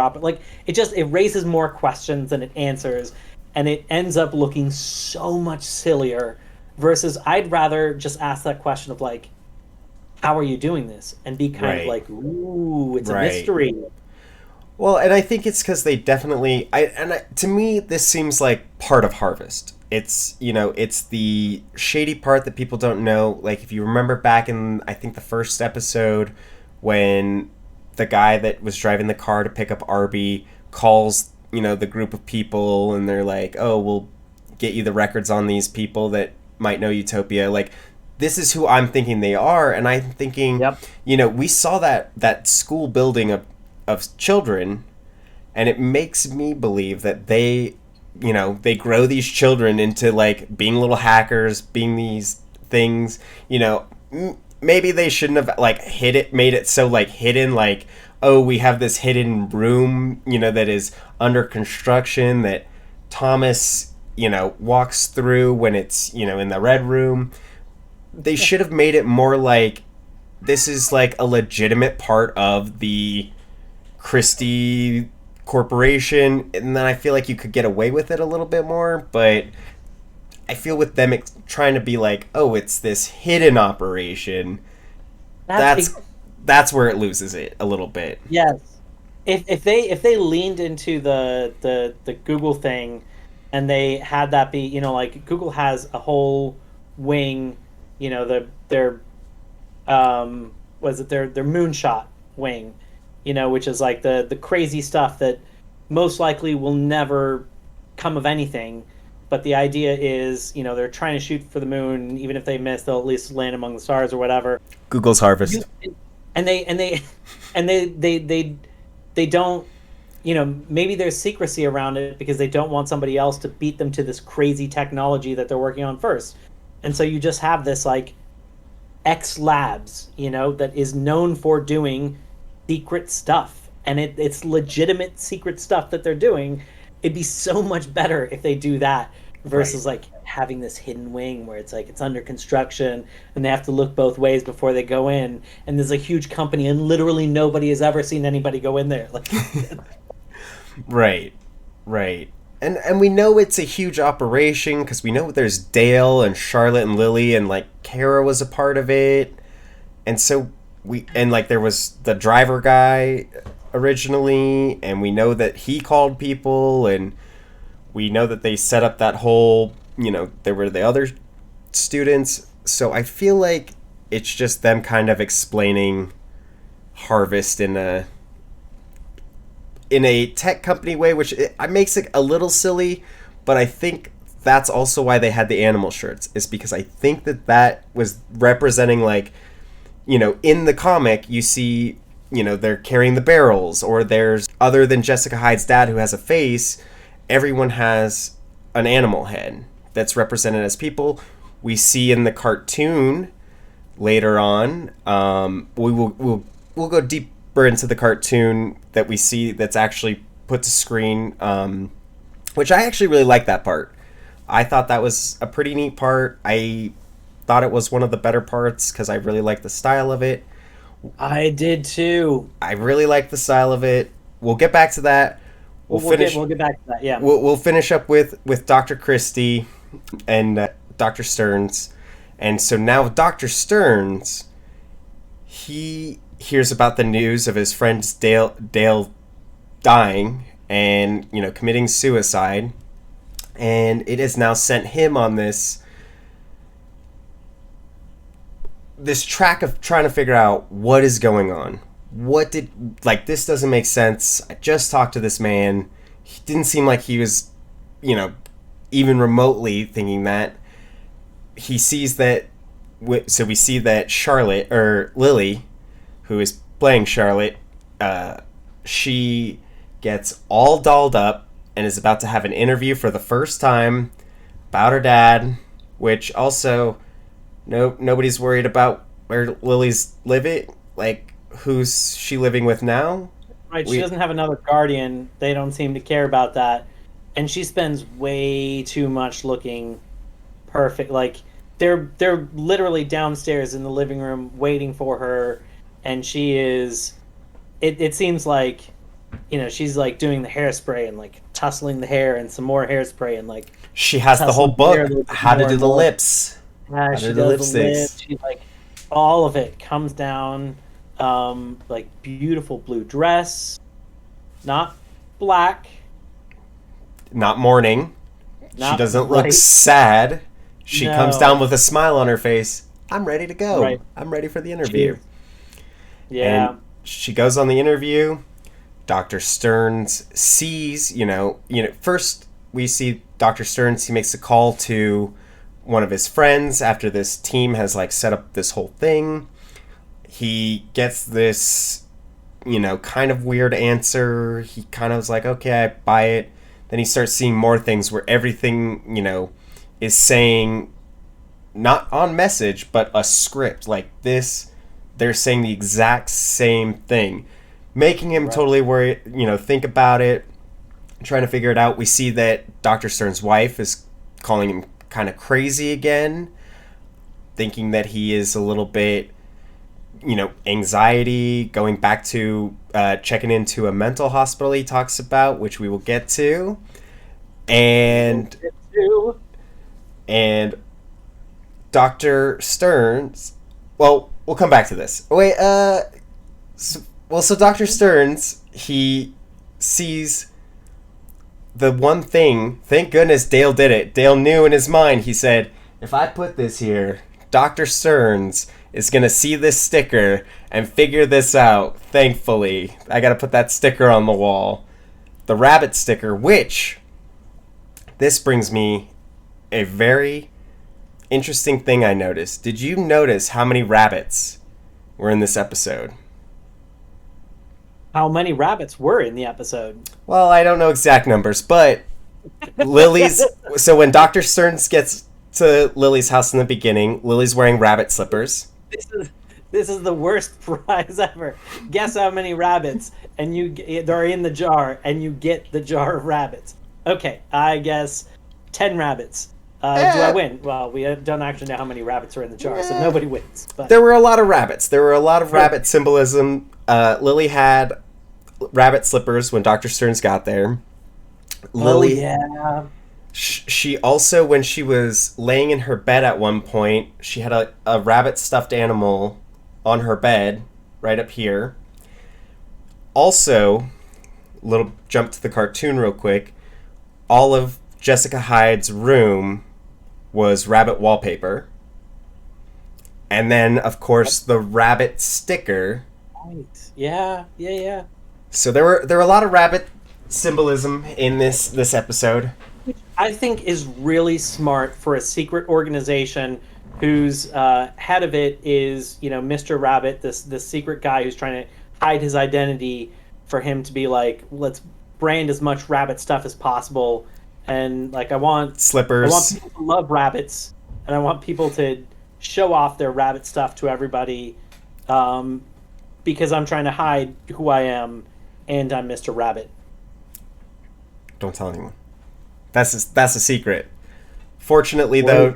it raises more questions than it answers, and it ends up looking so much sillier, versus I'd rather just ask that question of, like, how are you doing this? And be kind of like, ooh, it's a mystery. Well, and I think it's because they definitely... to me, this seems like part of Harvest. It's, it's the shady part that people don't know. Like, if you remember back in, I think, the first episode, when the guy that was driving the car to pick up Arby calls, the group of people, and they're like, oh, we'll get you the records on these people that might know Utopia. Like, this is who I'm thinking they are, and I'm thinking, we saw that school building of children, and it makes me believe that they grow these children into, like, being little hackers, being these things. Maybe they shouldn't have, like, made it so, like, hidden, like, oh, we have this hidden room, that is under construction that Thomas, walks through when it's, in the red room. They should have made it more like this is, like, a legitimate part of the Christie Corporation, and then I feel like you could get away with it a little bit more, but I feel with them trying to be like, oh, it's this hidden operation, that's where it loses it a little bit. Yes. If they leaned into the Google thing, and they had that be, like, Google has a whole wing, their moonshot wing, which is, like, the crazy stuff that most likely will never come of anything. But the idea is, they're trying to shoot for the moon. Even if they miss, they'll at least land among the stars or whatever. Google's Harvest. And they don't, maybe there's secrecy around it because they don't want somebody else to beat them to this crazy technology that they're working on first. And so you just have this, like, X Labs, that is known for doing secret stuff, and it's legitimate secret stuff that they're doing. It'd be so much better if they do that versus like having this hidden wing where it's like it's under construction and they have to look both ways before they go in, and there's a huge company and literally nobody has ever seen anybody go in there. Like, right, right. And we know it's a huge operation because we know there's Dale and Charlotte and Lily, and like Kara was a part of it, and so like there was the driver guy originally, and we know that he called people, and we know that they set up that whole, there were the other students. So I feel like it's just them kind of explaining Harvest in a tech company way, which it makes it a little silly, but I think that's also why they had the animal shirts, is because I think that was representing, like, in the comic you see, they're carrying the barrels, or there's, other than Jessica Hyde's dad who has a face, everyone has an animal head that's represented as people. We see in the cartoon later on, we'll go deeper into the cartoon that we see that's actually put to screen, which I actually really like that part. I thought that was a pretty neat part. I thought it was one of the better parts because I really like the style of it. I did too. I really like the style of it. We'll get back to that. We'll get back to that. Yeah. We'll finish up with Dr. Christie and Dr. Stearns. And so now Dr. Stearns, he hears about the news of his friend Dale dying and, committing suicide. And it has now sent him on this track of trying to figure out what is going on. This doesn't make sense. I just talked to this man. He didn't seem like he was, even remotely thinking that. He sees that, so we see that Charlotte, or Lily, who is playing Charlotte, she gets all dolled up and is about to have an interview for the first time about her dad, which also, nobody's worried about where Lily's living. Like, who's she living with now? Right, she doesn't have another guardian. They don't seem to care about that. And she spends way too much looking perfect. Like, they're literally downstairs in the living room waiting for her, and she is... It seems like, she's like doing the hairspray and like tussling the hair and some more hairspray and like... She has the whole book, how to do the lips. Yeah, she does the lips. She, like, all of it comes down... like beautiful blue dress, not black, not mourning. She doesn't look sad. She comes down with a smile on her face. I'm ready to go. Right. I'm ready for the interview. Yeah. And she goes on the interview. Dr. Stearns sees, first we see Dr. Stearns, he makes a call to one of his friends after this team has like set up this whole thing. He gets this, kind of weird answer. He kind of was like, okay, I buy it. Then he starts seeing more things where everything, is saying, not on message, but a script. Like this, they're saying the exact same thing. Making him totally worry, think about it, trying to figure it out. We see that Dr. Stern's wife is calling him kind of crazy again, thinking that he is a little bit... anxiety, going back to checking into a mental hospital he talks about, which we will get to. And Dr. Stearns, well, we'll come back to this. Wait, so Dr. Stearns, he sees the one thing, thank goodness Dale did it. Dale knew in his mind, he said, if I put this here, Dr. Stearns is going to see this sticker and figure this out. Thankfully, I got to put that sticker on the wall. The rabbit sticker, which, this brings me a very interesting thing I noticed. Did you notice how many rabbits were in this episode? How many rabbits were in the episode? Well, I don't know exact numbers, but Lily's... So when Dr. Stearns gets to Lily's house in the beginning, Lily's wearing rabbit slippers. This is the worst prize ever. Guess how many rabbits, and they're in the jar, and you get the jar of rabbits. Okay, I guess 10 rabbits. Do I win? Well, we don't actually know how many rabbits are in the jar, so nobody wins. But there were a lot of rabbits. There were a lot of rabbit symbolism. Lily had rabbit slippers when Dr. Stearns got there. Lily, yeah. She also, when she was laying in her bed at one point, she had a rabbit stuffed animal on her bed, right up here. Also, little jump to the cartoon real quick. All of Jessica Hyde's room was rabbit wallpaper. And then, of course, the rabbit sticker. Right. Yeah. So there were a lot of rabbit symbolism in this episode. Which I think is really smart for a secret organization whose head of it is, Mr. Rabbit, this secret guy who's trying to hide his identity, for him to be like, let's brand as much rabbit stuff as possible. And like, I want slippers. people to love rabbits, and I want people to show off their rabbit stuff to everybody, because I'm trying to hide who I am, and I'm Mr. Rabbit. Don't tell anyone. That's a secret. Fortunately, though,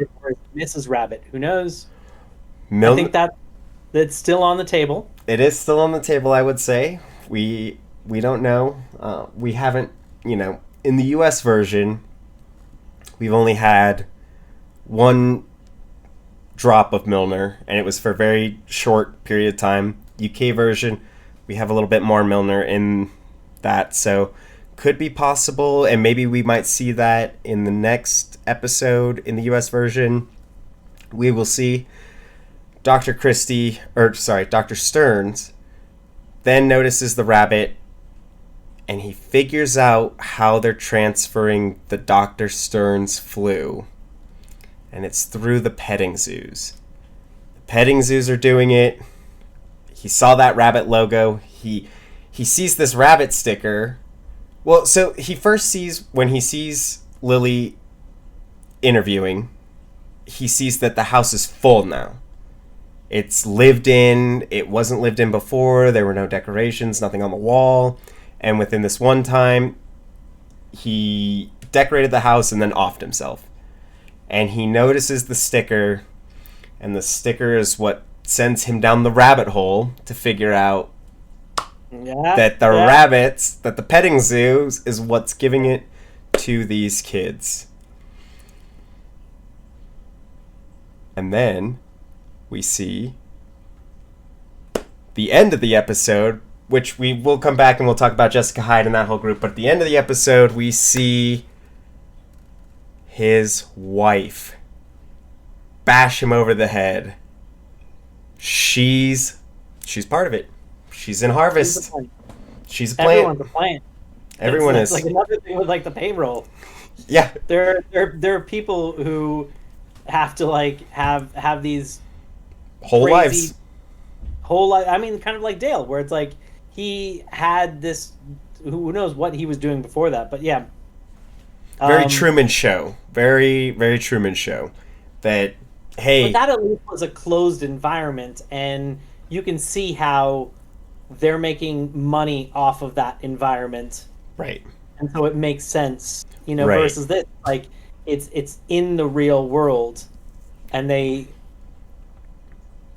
Mrs. Rabbit, who knows? I think that's still on the table. It is still on the table, I would say. We don't know. We haven't, in the U.S. version, we've only had one drop of Milner, and it was for a very short period of time. UK version, we have a little bit more Milner in that, so could be possible, and maybe we might see that in the next episode in the U.S. version. We will see. Dr. Stearns then notices the rabbit, and he figures out how they're transferring the Dr. Stearns flu. And it's through the petting zoos. The petting zoos are doing it. He saw that rabbit logo. He sees this rabbit sticker. Well, so when he sees Lily interviewing, he sees that the house is full now. It's lived in. It wasn't lived in before. There were no decorations, nothing on the wall. And within this one time, he decorated the house and then offed himself. And he notices the sticker, and the sticker is what sends him down the rabbit hole to figure out that the rabbits, that the petting zoo is what's giving it to these kids. And then we see the end of the episode, which we will come back and we'll talk about Jessica Hyde and that whole group. But at the end of the episode, we see his wife bash him over the head. She's part of it. She's in Harvest. She's a plant. Everyone's a plant. Everyone is. Like another thing with like the payroll. Yeah. There are people who have to like have these whole lives. I mean, kind of like Dale, where it's like he had this. Who knows what he was doing before that? But yeah. Very Truman Show. Very, very Truman Show. That, hey. But that at least was a closed environment, and you can see how they're making money off of that environment. Right. And so it makes sense, right. Versus this. Like, it's in the real world, and they.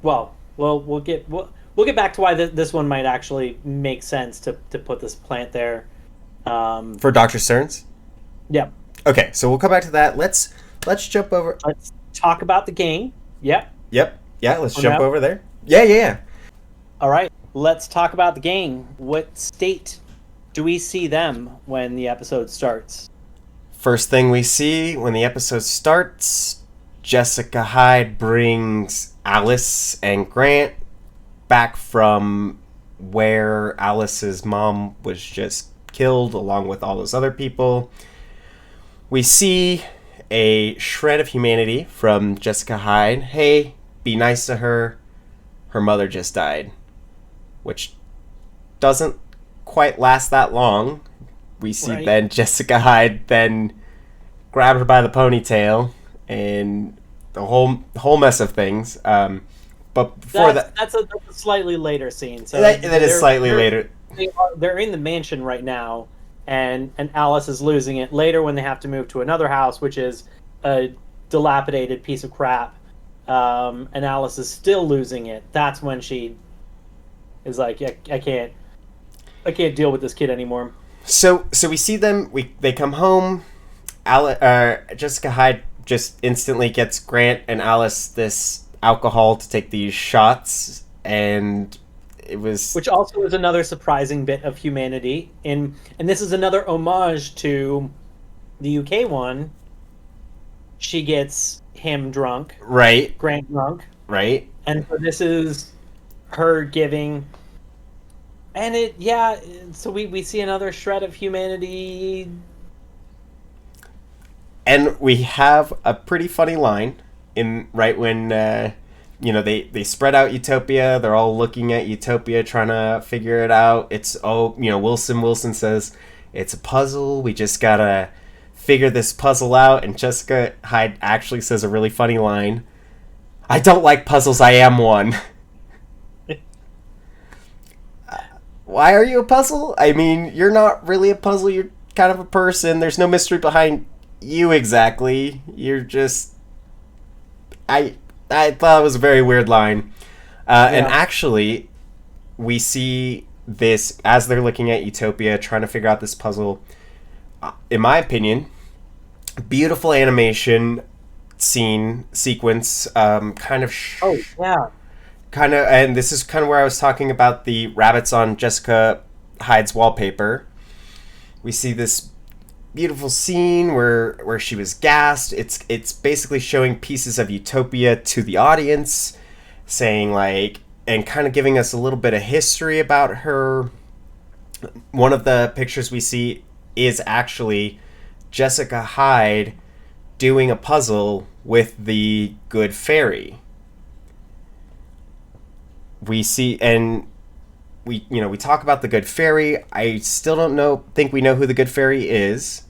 Well, we'll get back to why this one might actually make sense to put this plant there. For Dr. Stearns? Yep. Okay, so we'll come back to that. Let's jump over. Let's talk about the gang. Yep. Yeah, let's jump over there. Yeah. All right, let's talk about the gang. What state do we see them when the episode starts? First thing we see when the episode starts, Jessica Hyde brings Alice and Grant back from where Alice's mom was just killed along with all those other people. We see a shred of humanity from Jessica Hyde. Hey, be nice to her. Her mother just died. Which doesn't quite last that long. We see then Jessica Hyde then grab her by the ponytail and the whole mess of things. But before that's a slightly later scene. So that is slightly later. They're in the mansion right now, and Alice is losing it. Later, when they have to move to another house, which is a dilapidated piece of crap, and Alice is still losing it, that's when she is like, yeah, I can't deal with this kid anymore. So we see them. They come home. Jessica Hyde just instantly gets Grant and Alice this alcohol to take these shots, and it was, which also is another surprising bit of humanity and this is another homage to the UK one. She gets him drunk, right? Grant drunk, right? And so this is her giving, and so we see another shred of humanity. And we have a pretty funny line in right when they spread out Utopia. They're all looking at Utopia, trying to figure it out. It's Wilson says it's a puzzle. We just gotta figure this puzzle out. And Jessica Hyde actually says a really funny line. I don't like puzzles. I am one. Why are you a puzzle? I mean, you're not really a puzzle. You're kind of a person. There's no mystery behind you exactly. You're just... I thought it was a very weird line. And actually, we see this as they're looking at Utopia, trying to figure out this puzzle. In my opinion, beautiful animation sequence. Kind of... and this is kind of where I was talking about the rabbits on Jessica Hyde's wallpaper. We see this beautiful scene where she was gassed. It's basically showing pieces of Utopia to the audience, saying like, and kind of giving us a little bit of history about her. One of the pictures we see is actually Jessica Hyde doing a puzzle with the good fairy. We see, and we talk about the good fairy. I still don't think we know who the good fairy is.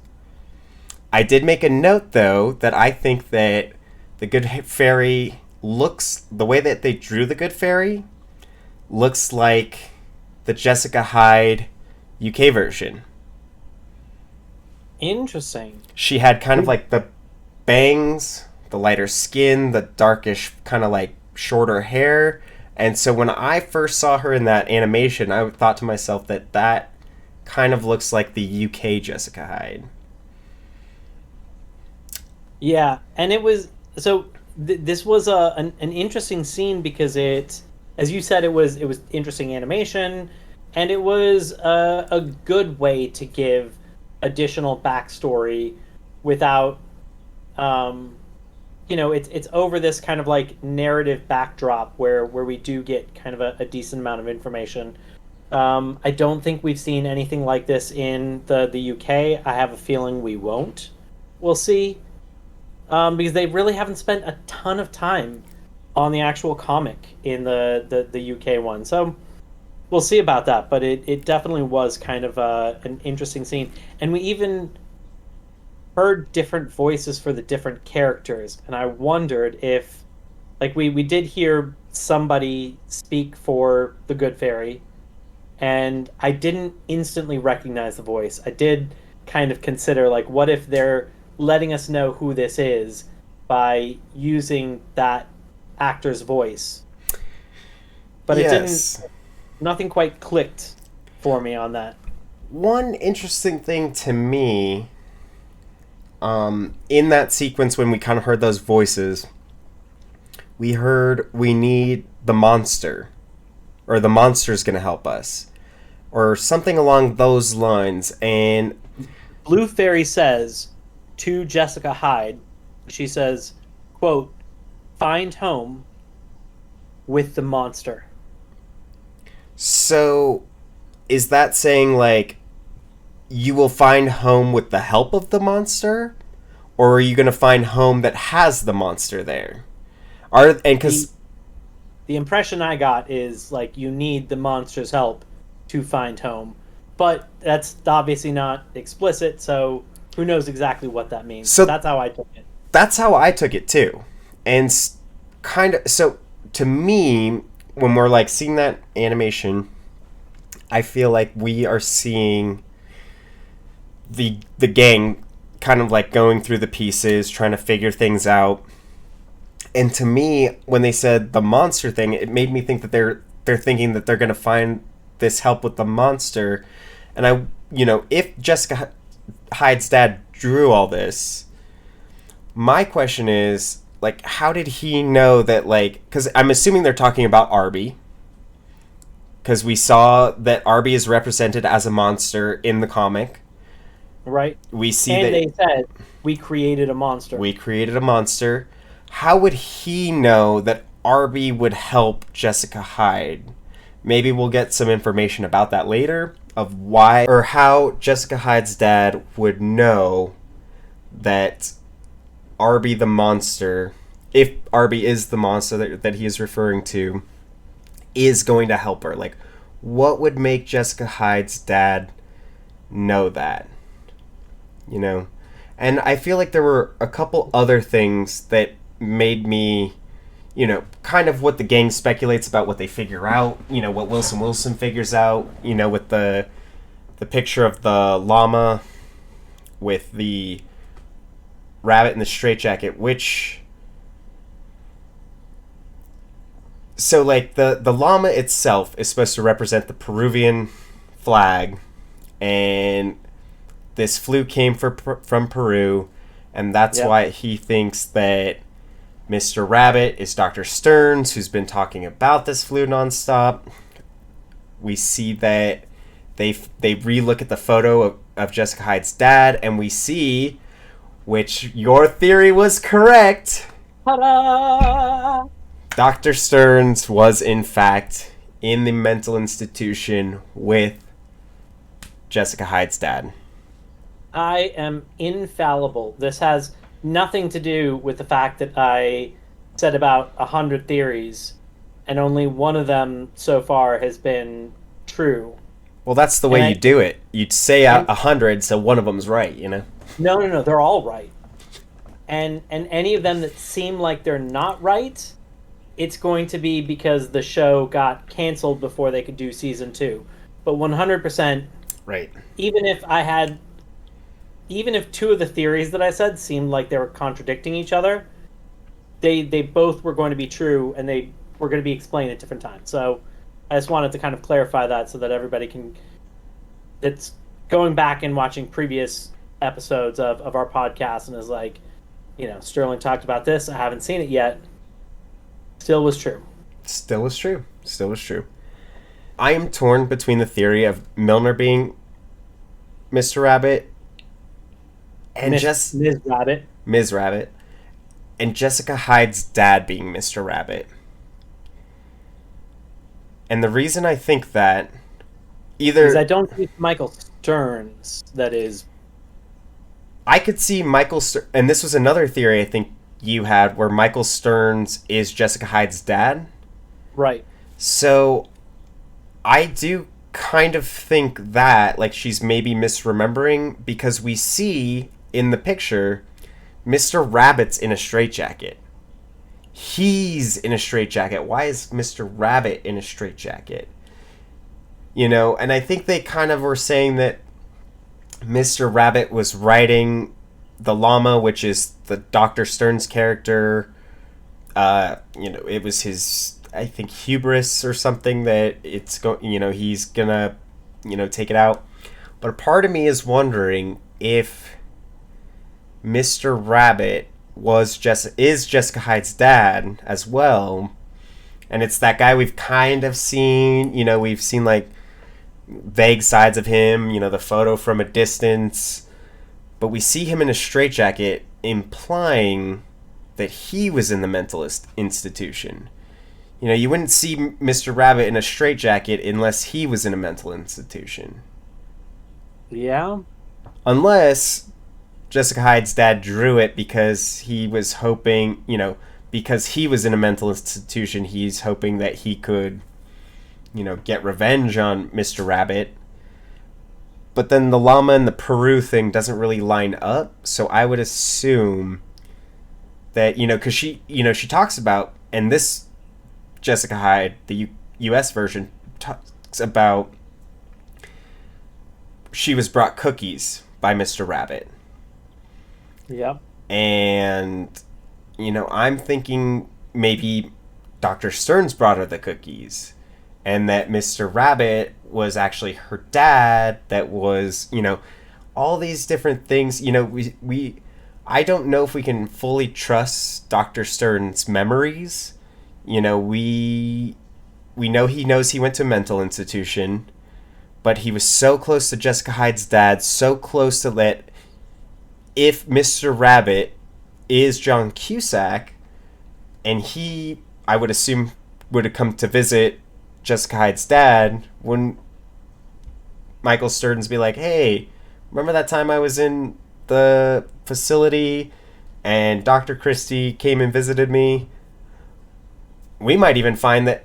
I did make a note though that I think that the good fairy looks, the way that they drew the good fairy looks like the Jessica Hyde UK version. Interesting. She had kind of like the bangs, the lighter skin, the darkish kind of like shorter hair. And so when I first saw her in that animation, I thought to myself that kind of looks like the UK Jessica Hyde. Yeah, and it was so. This was an interesting scene because it, as you said, it was interesting animation, and it was a good way to give additional backstory without, it's over this kind of like narrative backdrop where we do get kind of a decent amount of information. I don't think we've seen anything like this in the UK. I have a feeling we won't. We'll see. Because they really haven't spent a ton of time on the actual comic in the UK one. So we'll see about that. But it definitely was kind of an interesting scene. And we even heard different voices for the different characters. And I wondered if, like, we did hear somebody speak for the Good Fairy. And I didn't instantly recognize the voice. I did kind of consider, like, what if they're letting us know who this is by using that actor's voice. But it didn't, nothing quite clicked for me on that. One interesting thing to me, in that sequence when we kind of heard those voices, we heard we need the monster, or the monster's going to help us, or something along those lines. And Blue Fairy says to Jessica Hyde, she says, quote, "Find home with the monster." So is that saying like you will find home with the help of the monster, or are you going to find home that has the monster there? The impression I got is like you need the monster's help to find home, but that's obviously not explicit, so who knows exactly what that means. So that's how I took it. That's how I took it too. And kind of, so to me, when we're like seeing that animation, I feel like we are seeing the gang kind of like going through the pieces, trying to figure things out. And to me, when they said the monster thing, it made me think that they're thinking that they're going to find this help with the monster. And if Jessica Hyde's dad drew all this, my question is, like, how did he know that, like, because I'm assuming they're talking about Arby, because we saw that Arby is represented as a monster in the comic. Right. We see and that they said, we created a monster. we created a monster. How would he know that Arby would help Jessica Hyde? Maybe we'll get some information about that later, of why or how Jessica Hyde's dad would know that Arby the monster, if Arby is the monster that he is referring to, is going to help her. Like, what would make Jessica Hyde's dad know that? You know? And I feel like there were a couple other things that made me, kind of what the gang speculates about, what they figure out, what Wilson figures out, with the picture of the llama with the rabbit in the straitjacket, which... So, like, the llama itself is supposed to represent the Peruvian flag, and this flu came from Peru, and that's why he thinks that Mr. Rabbit is Dr. Stearns, who's been talking about this flu nonstop. We see that they relook at the photo of Jessica Hyde's dad, and we see, which your theory was correct. Ta-da! Dr. Stearns was, in fact, in the mental institution with Jessica Hyde's dad. I am infallible. This has nothing to do with the fact that I said about 100 theories, and only one of them so far has been true. Well, that's the way you do it. You'd say 100, so one of them's right, No, they're all right. And any of them that seem like they're not right, it's going to be because the show got canceled before they could do season 2. But 100%, right. Even if two of the theories that I said seemed like they were contradicting each other, they both were going to be true, and they were going to be explained at different times. So I just wanted to kind of clarify that so that everybody that's going back and watching previous episodes of our podcast and is like, Sterling talked about this, I haven't seen it yet. Still was true. I am torn between the theory of Milner being Mr. Rabbit and Ms. Rabbit, and Jessica Hyde's dad being Mr. Rabbit. And the reason I think that because I don't think Michael Stearns, that is... I could see Michael Stearns, and this was another theory I think you had, where Michael Stearns is Jessica Hyde's dad. Right. So I do kind of think that, like, she's maybe misremembering, because we see in the picture Mr. Rabbit's in a straitjacket. He's in a straitjacket. Why is Mr. Rabbit in a straitjacket? And I think they kind of were saying that Mr. Rabbit was riding the llama, which is the Dr. Stearns character. It was his, I think, hubris or something, that it's he's gonna, take it out. But a part of me is wondering if Mr. Rabbit is Jessica Hyde's dad as well, and it's that guy we've kind of seen. We've seen like vague sides of him. The photo from a distance, but we see him in a straitjacket, implying that he was in the mental institution. You wouldn't see Mr. Rabbit in a straitjacket unless he was in a mental institution. Yeah. Unless Jessica Hyde's dad drew it because he was hoping, because he was in a mental institution, he's hoping that he could, get revenge on Mr. Rabbit. But then the llama and the Peru thing doesn't really line up, so I would assume that, because she talks about, and this Jessica Hyde, the US version, talks about she was brought cookies by Mr. Rabbit. Yep. And, I'm thinking maybe Dr. Stern's brought her the cookies. And that Mr. Rabbit was actually her dad, that was, all these different things. I don't know if we can fully trust Dr. Stern's memories. We know he knows he went to a mental institution, but he was so close to Jessica Hyde's dad, so close to that if Mr. Rabbit is John Cusack, and he, I would assume, would have come to visit Jessica Hyde's dad, wouldn't Michael Stern's be like, hey, remember that time I was in the facility and Dr. Christie came and visited me? We might even find that...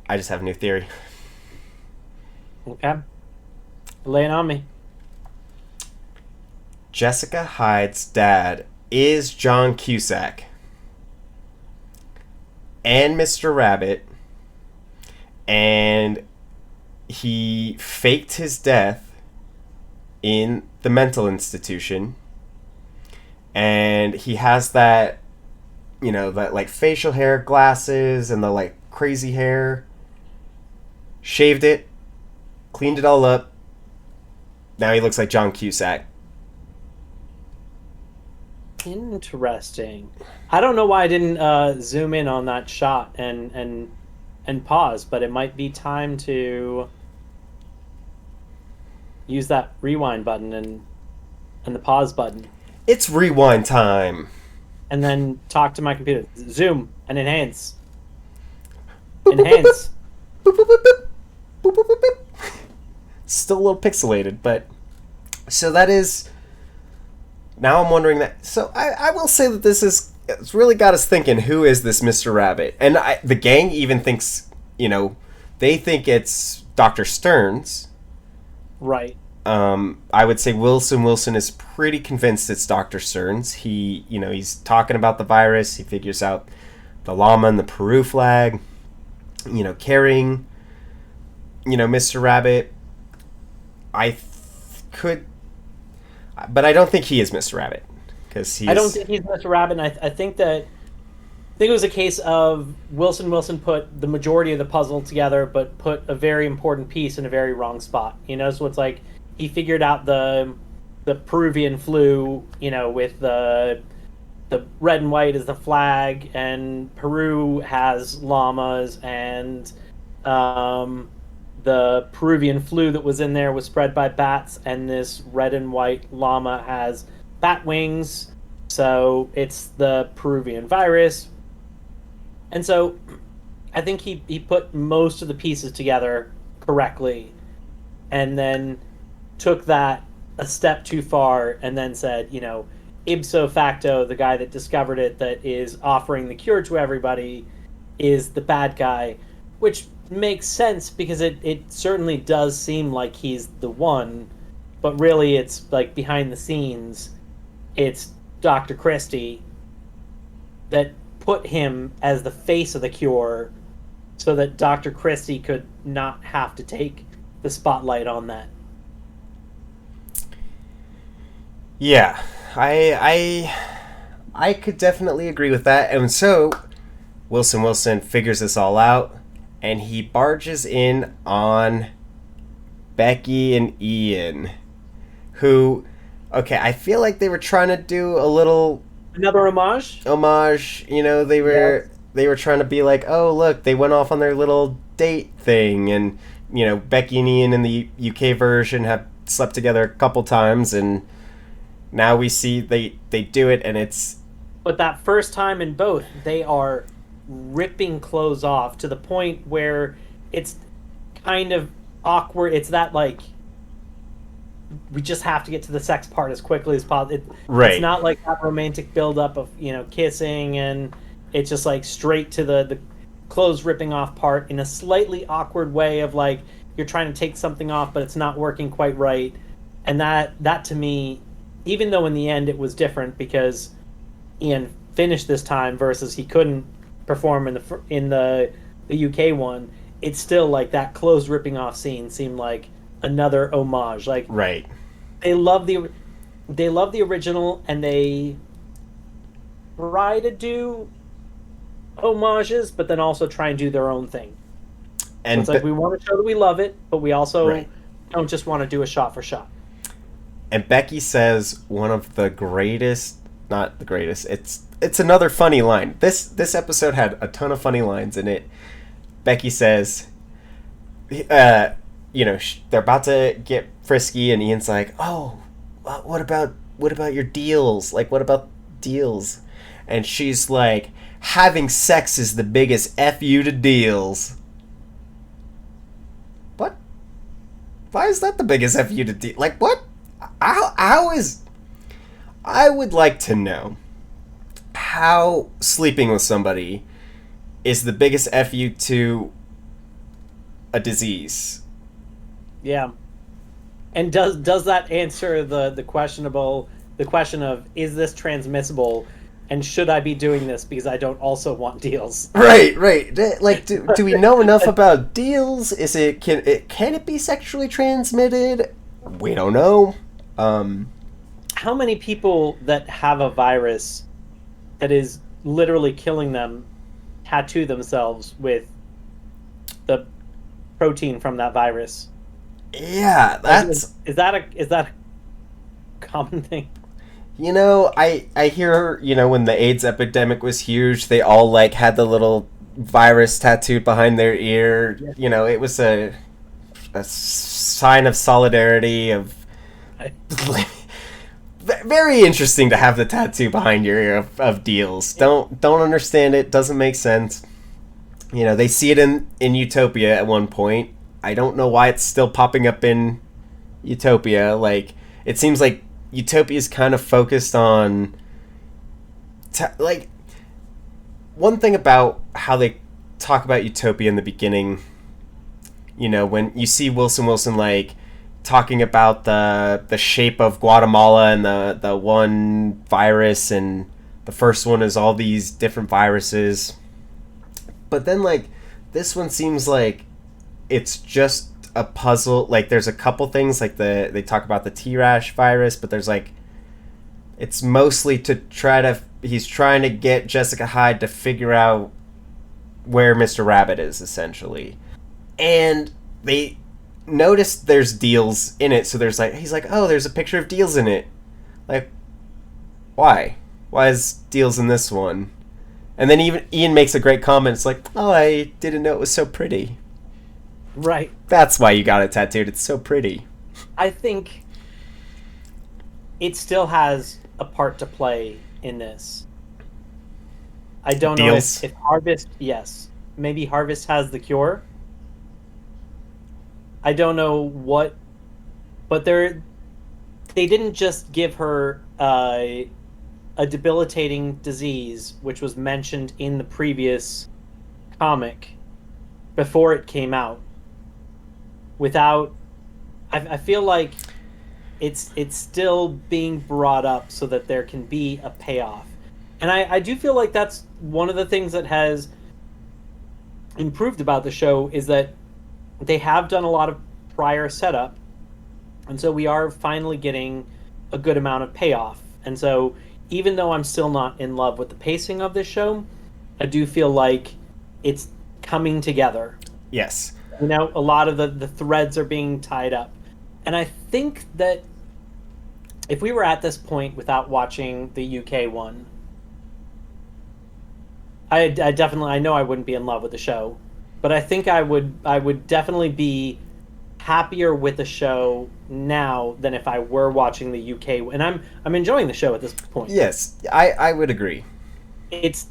I just have a new theory. Okay. Lay it on me. Jessica Hyde's dad is John Cusack and Mr. Rabbit, and he faked his death in the mental institution, and he has that, that like facial hair, glasses, and the like crazy hair. Shaved it, cleaned it all up. Now he looks like John Cusack. Interesting. I don't know why I didn't zoom in on that shot and pause, but it might be time to use that rewind button and the pause button. It's rewind time. And then talk to my computer. Zoom and enhance. Enhance. Boop, boop, boop, boop. Boop, boop, boop, boop. Still a little pixelated, but... So that is... Now I'm wondering that... So I will say that it's really got us thinking, who is this Mr. Rabbit? And the gang even thinks, they think it's Dr. Stern's. Right. I would say Wilson is pretty convinced it's Dr. Stern's. He's talking about the virus. He figures out the llama and the Peru flag, carrying, Mr. Rabbit. But I don't think he is Mr. Rabbit, because I don't think he's Mr. Rabbit. And I think it was a case of Wilson put the majority of the puzzle together, but put a very important piece in a very wrong spot. So it's like he figured out the Peruvian flu, with the red and white is the flag, and Peru has llamas, and the Peruvian flu that was in there was spread by bats, and this red and white llama has bat wings, so it's the Peruvian virus. And so I think he put most of the pieces together correctly, and then took that a step too far, and then said, ipso facto, the guy that discovered it, that is offering the cure to everybody, is the bad guy, which makes sense because it certainly does seem like he's the one, but really it's like behind the scenes, it's Dr. Christie that put him as the face of the cure so that Dr. Christie could not have to take the spotlight on that. Yeah, I could definitely agree with that. And so Wilson figures this all out, and he barges in on Becky and Ian, who, okay, I feel like they were trying to do a little... Another homage? They were trying to be like, oh, look, they went off on their little date thing, and, Becky and Ian in the UK version have slept together a couple times, and now we see they do it, and it's... But that first time in both, they are ripping clothes off to the point where it's kind of awkward. It's that, like, we just have to get to the sex part as quickly as possible. Right. It's not like that romantic buildup of, kissing, and it's just, like, straight to the clothes ripping off part in a slightly awkward way of, like, you're trying to take something off, but it's not working quite right. And that to me, even though in the end it was different because Ian finished this time versus he couldn't perform in the UK one, it's still like that clothes ripping off scene seemed like another homage. Like, right. they love the original, and they try to do homages, but then also try and do their own thing. So And it's like we want to show that we love it, but we also right. don't just want to do a shot for shot. And Becky says one of the greatest, not the greatest. It's another funny line. This episode had a ton of funny lines in it. Becky says, they're about to get frisky, and Ian's like, "Oh, what about your deals? Like, what about deals?" And she's like, "Having sex is the biggest fu to deals." What? Why is that the biggest fu to deal? Like, what? How is? I would like to know how sleeping with somebody is the biggest fu to a disease. Yeah. And does that answer the question of, is this transmissible, and should I be doing this because I don't also want deals? Right. Like, do we know enough about deals? Can it be sexually transmitted? We don't know. How many people that have a virus that is literally killing them tattoo themselves with the protein from that virus? Yeah, is that a common thing? I hear, when the AIDS epidemic was huge, they all like had the little virus tattooed behind their ear. Yeah. It was a sign of solidarity of very interesting to have the tattoo behind your ear of deals. Don't understand it, doesn't make sense. They see it in Utopia at one point. I don't know why it's still popping up in Utopia. Like, it seems like Utopia is kind of focused on like, one thing about how they talk about Utopia in the beginning, when you see Wilson like talking about the shape of Guatemala and the one virus, and the first one is all these different viruses, but then like this one seems like it's just a puzzle. Like, there's a couple things, like they talk about the T-Rash virus, but there's like, it's mostly he's trying to get Jessica Hyde to figure out where Mr. Rabbit is, essentially. And they notice there's deals in it, so he's like, "Oh, there's a picture of deals in it." Like, why is deals in this one? And then even Ian makes a great comment. It's like, "Oh, I didn't know it was so pretty." Right. That's why you got it tattooed. It's so pretty. I think it still has a part to play in this. I don't know if Harvest, yes, maybe Harvest has the cure. I don't know what, but they didn't just give her a debilitating disease, which was mentioned in the previous comic before it came out. I feel like it's still being brought up so that there can be a payoff. And I do feel like that's one of the things that has improved about the show, is that they have done a lot of prior setup, and so we are finally getting a good amount of payoff. And so even though I'm still not in love with the pacing of this show, I do feel like it's coming together. Yes. A lot of the threads are being tied up. And I think that if we were at this point without watching the UK one, I know I wouldn't be in love with the show, but I think I would definitely be happier with the show now than if I were watching the UK. And I'm enjoying the show at this point. Yes, I would agree. It's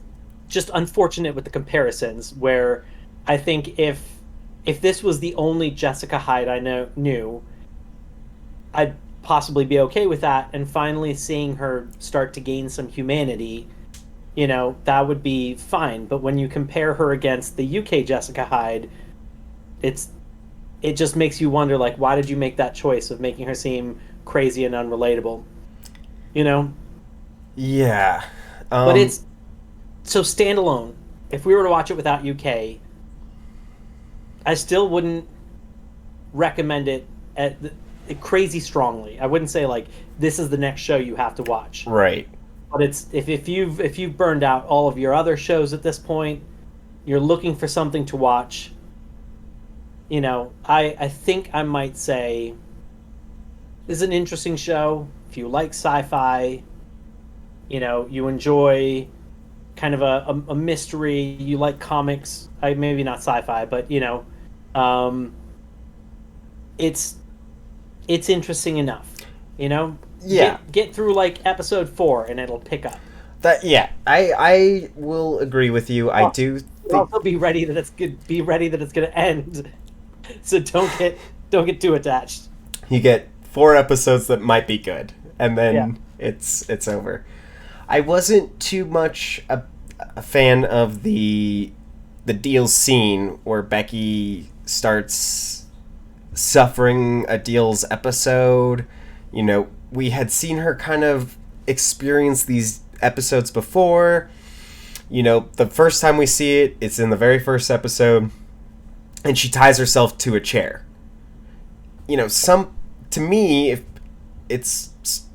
just unfortunate with the comparisons, where I think if this was the only Jessica Hyde I knew, I'd possibly be okay with that. And finally seeing her start to gain some humanity, that would be fine. But when you compare her against the UK Jessica Hyde, it just makes you wonder, like, why did you make that choice of making her seem crazy and unrelatable? Yeah. But it's so standalone. If we were to watch it without UK, I still wouldn't recommend it crazy strongly. I wouldn't say like this is the next show you have to watch. Right. But it's if you've burned out all of your other shows at this point, you're looking for something to watch. You know, I think I might say this is an interesting show. If you like sci-fi, you know, you enjoy kind of a mystery, you like comics, maybe not sci-fi, but you know, it's interesting enough, you know. Yeah. Get through like episode 4 and it'll pick up. I will agree with you. I do Also be ready that it's good. Be ready that it's going to end. So don't get too attached. You get 4 episodes that might be good, and then it's over. I wasn't too much a fan of the Deals scene where Becky starts suffering a Deals episode. You know, we had seen her kind of experience these episodes before. You know, the first time we see it, it's in the very first episode, and she ties herself to a chair. You know, to me, if it's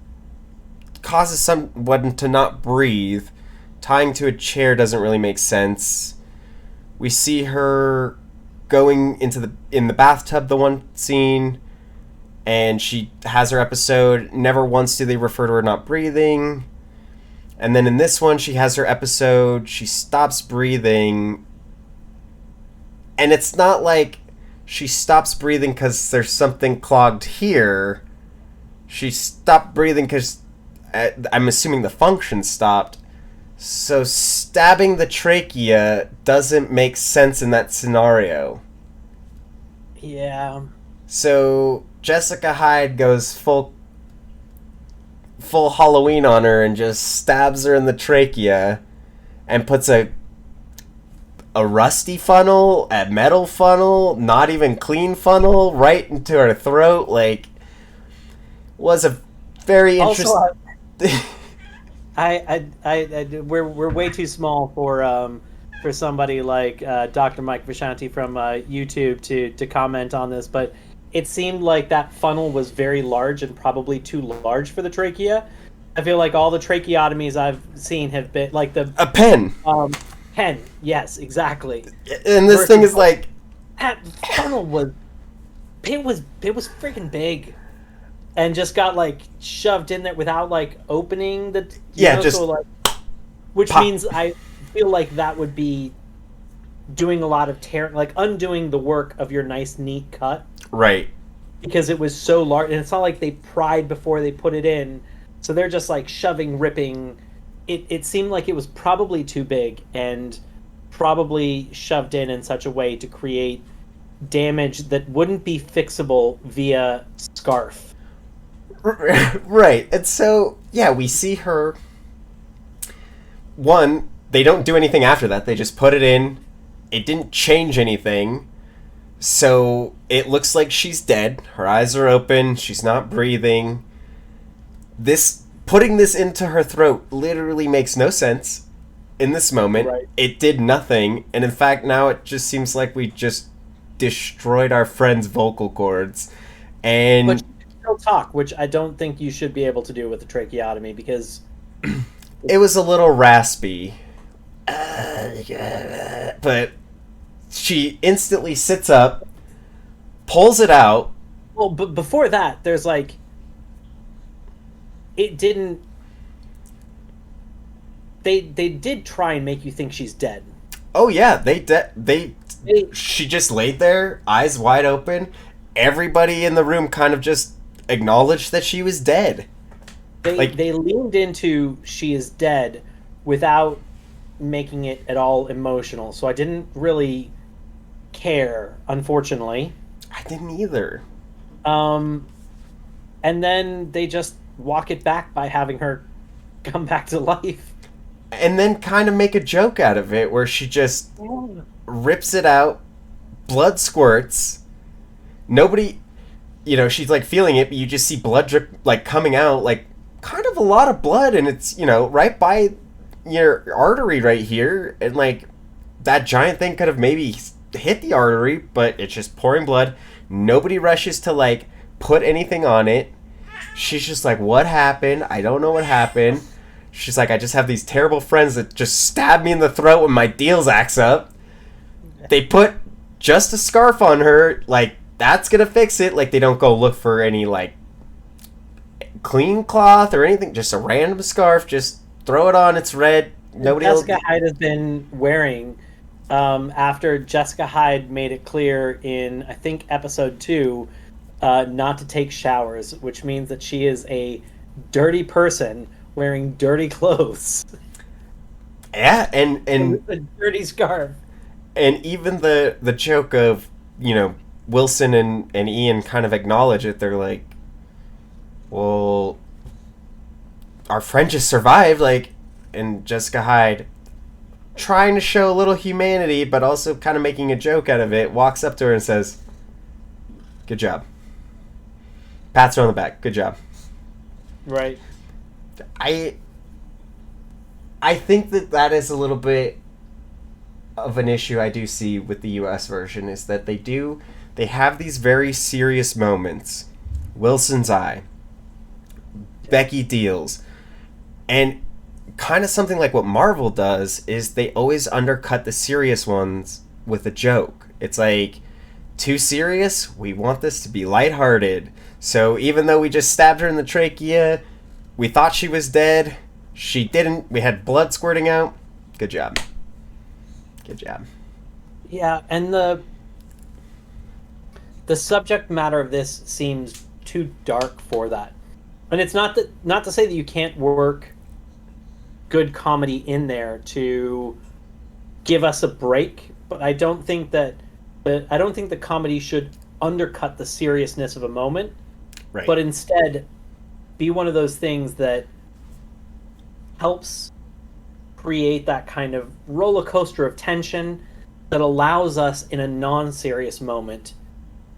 causes someone to not breathe, tying to a chair doesn't really make sense. We see her going in the bathtub the one scene, and she has her episode. Never once do they refer to her not breathing. And then in this one, she has her episode, she stops breathing, and it's not like she stops breathing because there's something clogged here. She stopped breathing because I'm assuming the function stopped. So stabbing the trachea doesn't make sense in that scenario. Yeah. So Jessica Hyde goes full Halloween on her and just stabs her in the trachea and puts a rusty funnel, a metal funnel, not even clean funnel right into her throat. Like, was a very interesting. We're way too small for somebody like Dr. Mike Vishanti from YouTube to comment on this, but it seemed like that funnel was very large and probably too large for the trachea. I feel like all the tracheotomies I've seen have been like a pen. Pen, yes, exactly. And this thing is like that funnel was freaking big, and just got like shoved in there without like opening the which pop. Means I feel like that would be doing a lot of like undoing the work of your nice neat cut. Right. Because it was so large, and it's not like they pried before they put it in, so they're just like shoving, ripping. It seemed like it was probably too big and probably shoved in such a way to create damage that wouldn't be fixable via scarf. Right. And so, yeah, we see her. One, they don't do anything after that. They just put it in. It didn't change anything. So it looks like she's dead. Her eyes are open. She's not breathing. Putting this into her throat literally makes no sense in this moment. Right. It did nothing. And in fact, now it just seems like we just destroyed our friend's vocal cords. And but still talk, which I don't think you should be able to do with a tracheotomy because it was a little raspy. But she instantly sits up, pulls it out. Well, but before that, there's like it didn't. They did try and make you think she's dead. Oh yeah, she just laid there, eyes wide open. Everybody in the room kind of just acknowledged that she was dead. They leaned into she is dead without making it at all emotional. So I didn't really care, unfortunately. I didn't either. And then they just walk it back by having her come back to life. And then kind of make a joke out of it where she just rips it out, blood squirts. Nobody, she's like feeling it, but you just see blood drip like coming out, like kind of a lot of blood, and it's, right by your artery right here, and like that giant thing could have maybe hit the artery, but it's just pouring blood. Nobody rushes to like put anything on it. She's just like, what happened? I don't know what happened. She's like, I just have these terrible friends that just stab me in the throat when my deals acts up. They put just a scarf on her, like, that's gonna fix it. Like, they don't go look for any, like, clean cloth or anything. Just a random scarf. Just throw it on. It's red. Nobody Jessica Hyde has been wearing, after Jessica Hyde made it clear in, I think, episode 2, not to take showers, which means that she is a dirty person wearing dirty clothes. Yeah, and with a dirty scarf. And even the joke of, you know, Wilson and Ian kind of acknowledge it. They're like, well, our friend just survived, like, and Jessica Hyde, trying to show a little humanity, but also kind of making a joke out of it, walks up to her and says, good job. Pats her on the back. Good job. Right. I think that is a little bit of an issue I do see with the US version, is that they have these very serious moments. Wilson's eye. Becky deals. And kind of something like what Marvel does is they always undercut the serious ones with a joke. It's like, too serious? We want this to be lighthearted. So even though we just stabbed her in the trachea, we thought she was dead. She didn't. We had blood squirting out. Good job. Good job. Yeah, and the subject matter of this seems too dark for that. And it's not to say that you can't work good comedy in there to give us a break, but I don't think that the comedy should undercut the seriousness of a moment. Right. But instead be one of those things that helps create that kind of roller coaster of tension that allows us in a non-serious moment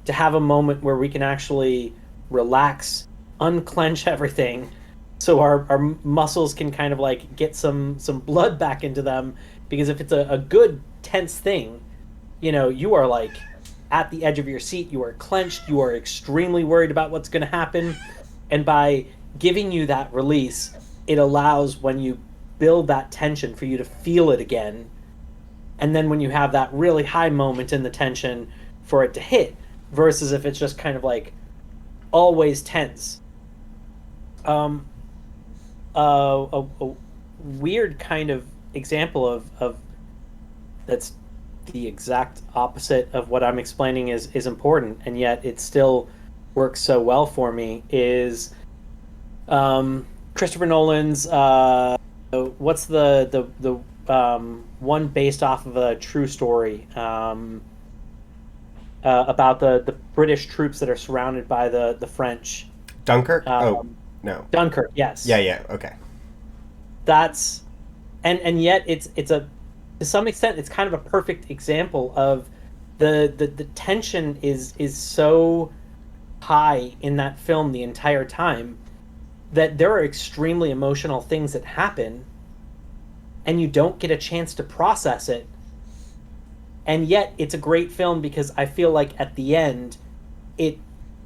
to have a moment where we can actually relax, unclench everything, so our muscles can kind of like get some blood back into them. Because if it's a good tense thing, you know, you are like at the edge of your seat, you are clenched, you are extremely worried about what's going to happen, and by giving you that release, it allows, when you build that tension, for you to feel it again. And then when you have that really high moment in the tension, for it to hit, versus if it's just kind of like always tense. A weird kind of example of that's the exact opposite of what I'm explaining is important, and yet it still works so well for me, is Christopher Nolan's what's the one based off of a true story about the British troops that are surrounded by the French. Dunkirk? No. Dunkirk, yes. Yeah, okay. That's and yet it's a, to some extent, it's kind of a perfect example of the tension is so high in that film the entire time that there are extremely emotional things that happen and you don't get a chance to process it. And yet it's a great film because I feel like at the end it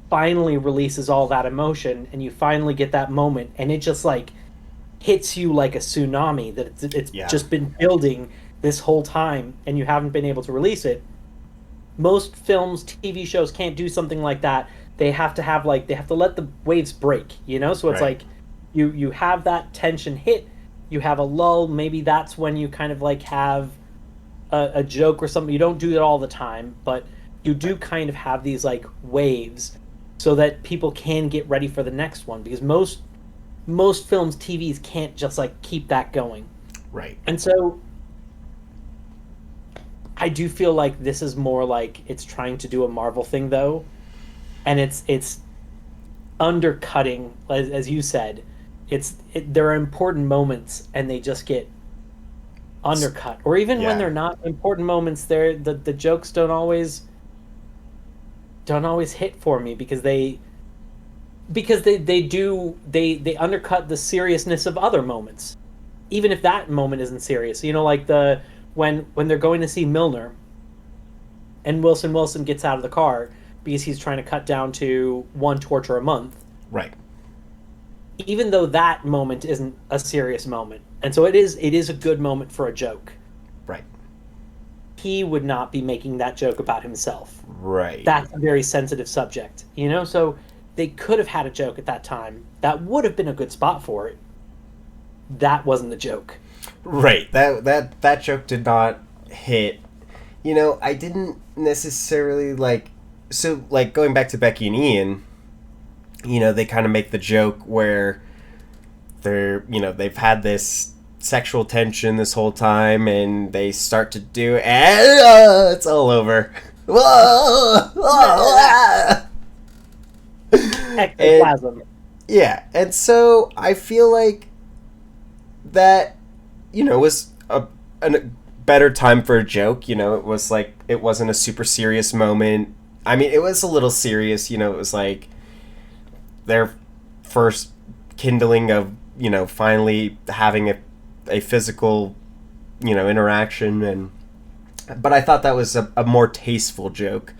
finally releases all that emotion and you finally get that moment, and it just like hits you like a tsunami that it's just been building this whole time and you haven't been able to release it. Most films, TV shows can't do something like that. They have to let the waves break, you know? So it's right. Like you have that tension hit, you have a lull, maybe that's when you kind of like have a joke or something. You don't do it all the time, but you do kind of have these like waves so that people can get ready for the next one, because most films, TVs can't just like keep that going. Right. And so I do feel like this is more like it's trying to do a Marvel thing though, and it's undercutting, as you said. There are important moments and they just get undercut, or even when they're not important moments, the jokes don't always hit for me because they undercut the seriousness of other moments, even if that moment isn't serious. You know, like when they're going to see Milner and Wilson gets out of the car, because he's trying to cut down to 1 torture a month. Right. Even though that moment isn't a serious moment. And so it is a good moment for a joke. Right. He would not be making that joke about himself. Right. That's a very sensitive subject, you know? So they could have had a joke at that time. That would have been a good spot for it. That wasn't the joke. Right. That joke did not hit. You know, I didn't necessarily like... So, like, going back to Becky and Ian, you know, they kind of make the joke where they're, you know, they've had this sexual tension this whole time, and they start to do, and it's all over. Ectoplasm. Yeah, and so I feel like that, you know, was a better time for a joke. You know, it was like, it wasn't a super serious moment. I mean, it was a little serious, you know, it was like their first kindling of, you know, finally having a physical, you know, interaction. But I thought that was a more tasteful joke,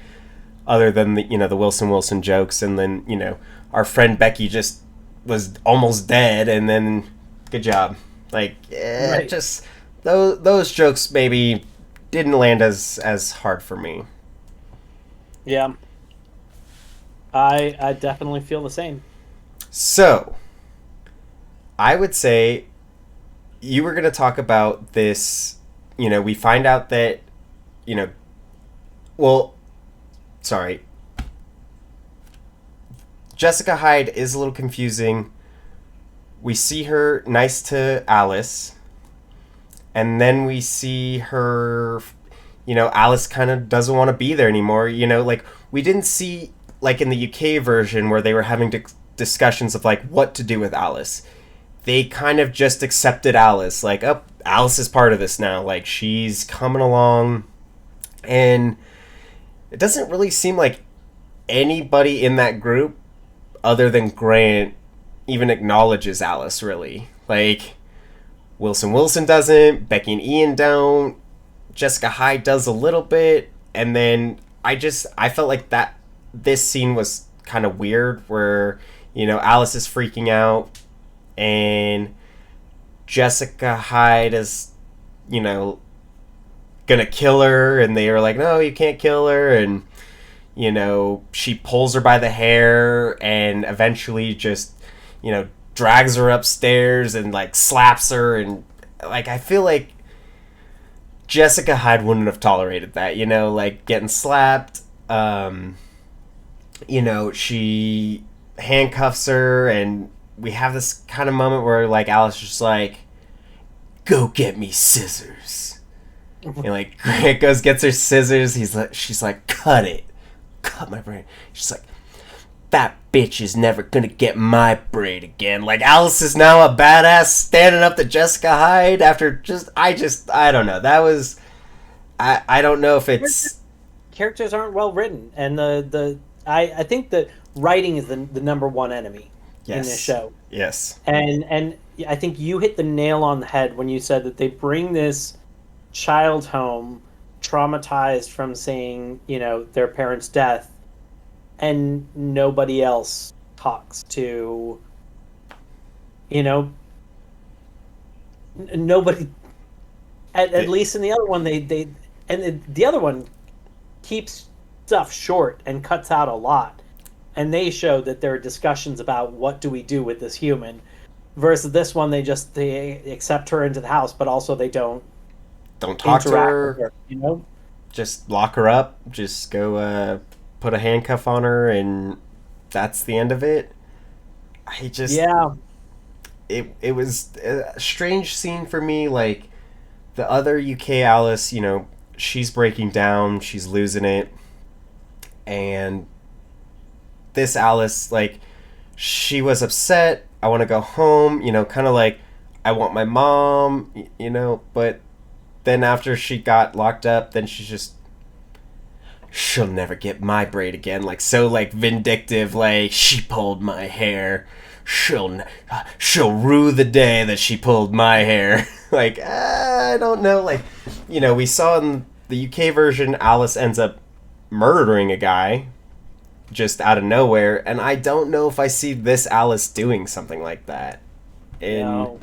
other than the, you know, the Wilson jokes. And then, you know, our friend Becky just was almost dead, and then good job. Like, Right. Just those jokes maybe didn't land as hard for me. Yeah. I definitely feel the same. So, I would say you were going to talk about this, you know, we find out that, you know, well, sorry. Jessica Hyde is a little confusing. We see her nice to Alice, and then we see her, you know, Alice kind of doesn't want to be there anymore. You know, like, we didn't see, like, in the UK version where they were having discussions of, like, what to do with Alice. They kind of just accepted Alice. Like, oh, Alice is part of this now. Like, she's coming along. And it doesn't really seem like anybody in that group, other than Grant, even acknowledges Alice, really. Like, Wilson doesn't. Becky and Ian don't. Jessica Hyde does a little bit. And then I felt like this scene was kind of weird, where, you know, Alice is freaking out, and Jessica Hyde is, you know, gonna kill her, and they are like, no, you can't kill her, and, you know, she pulls her by the hair, and eventually just, you know, drags her upstairs and, like, slaps her, and, like, I feel like Jessica Hyde wouldn't have tolerated that, you know, like, getting slapped. You know, she handcuffs her, and we have this kind of moment where, like, Alice is just like, go get me scissors. And, like, Grant gets her scissors. She's like, cut it. Cut my braid. She's like, that bitch is never gonna get my braid again. Like, Alice is now a badass standing up to Jessica Hyde after I don't know. That was, I don't know if it's... Characters aren't well written, and I think that writing is the number one enemy in this show. Yes. And I think you hit the nail on the head when you said that they bring this child home traumatized from seeing, you know, their parents' death, and nobody else talks to, you know, nobody, at least in the other one, the other one keeps stuff short and cuts out a lot, and they show that there are discussions about what do we do with this human, versus this one they accept her into the house, but also they don't talk to her, you know, just lock her up, just go put a handcuff on her, and that's the end of it. It was a strange scene for me. Like, the other UK Alice, you know, she's breaking down, she's losing it, and this Alice, like, she was upset, I want to go home, you know, kind of like, I want my mom, you know, but then after she got locked up, then she'll never get my braid again, like, so, like, vindictive, like, she pulled my hair, she'll rue the day that she pulled my hair. Like, I don't know, like, you know, we saw in the UK version, Alice ends up murdering a guy, just out of nowhere, and I don't know if I see this Alice doing something like that. And No.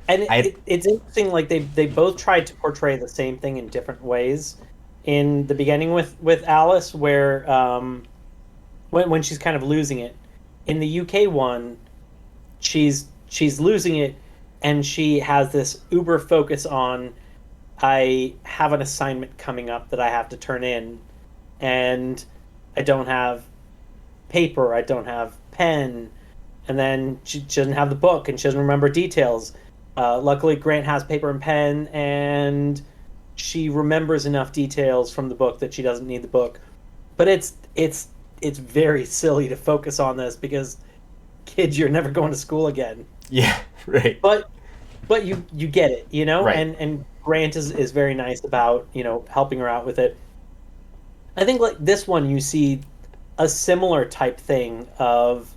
And it's interesting, like they both tried to portray the same thing in different ways. In the beginning with Alice, where when she's kind of losing it. In the UK one, she's losing it, and she has this uber focus on, I have an assignment coming up that I have to turn in, and I don't have paper, I don't have pen, and then she doesn't have the book, and she doesn't remember details. Luckily, Grant has paper and pen, and she remembers enough details from the book that she doesn't need the book. But it's very silly to focus on this because, kids, you're never going to school again. yeah, right. But you get it, you know? Right. And Grant is very nice about, helping her out with it. I think like this one you see a similar type thing of,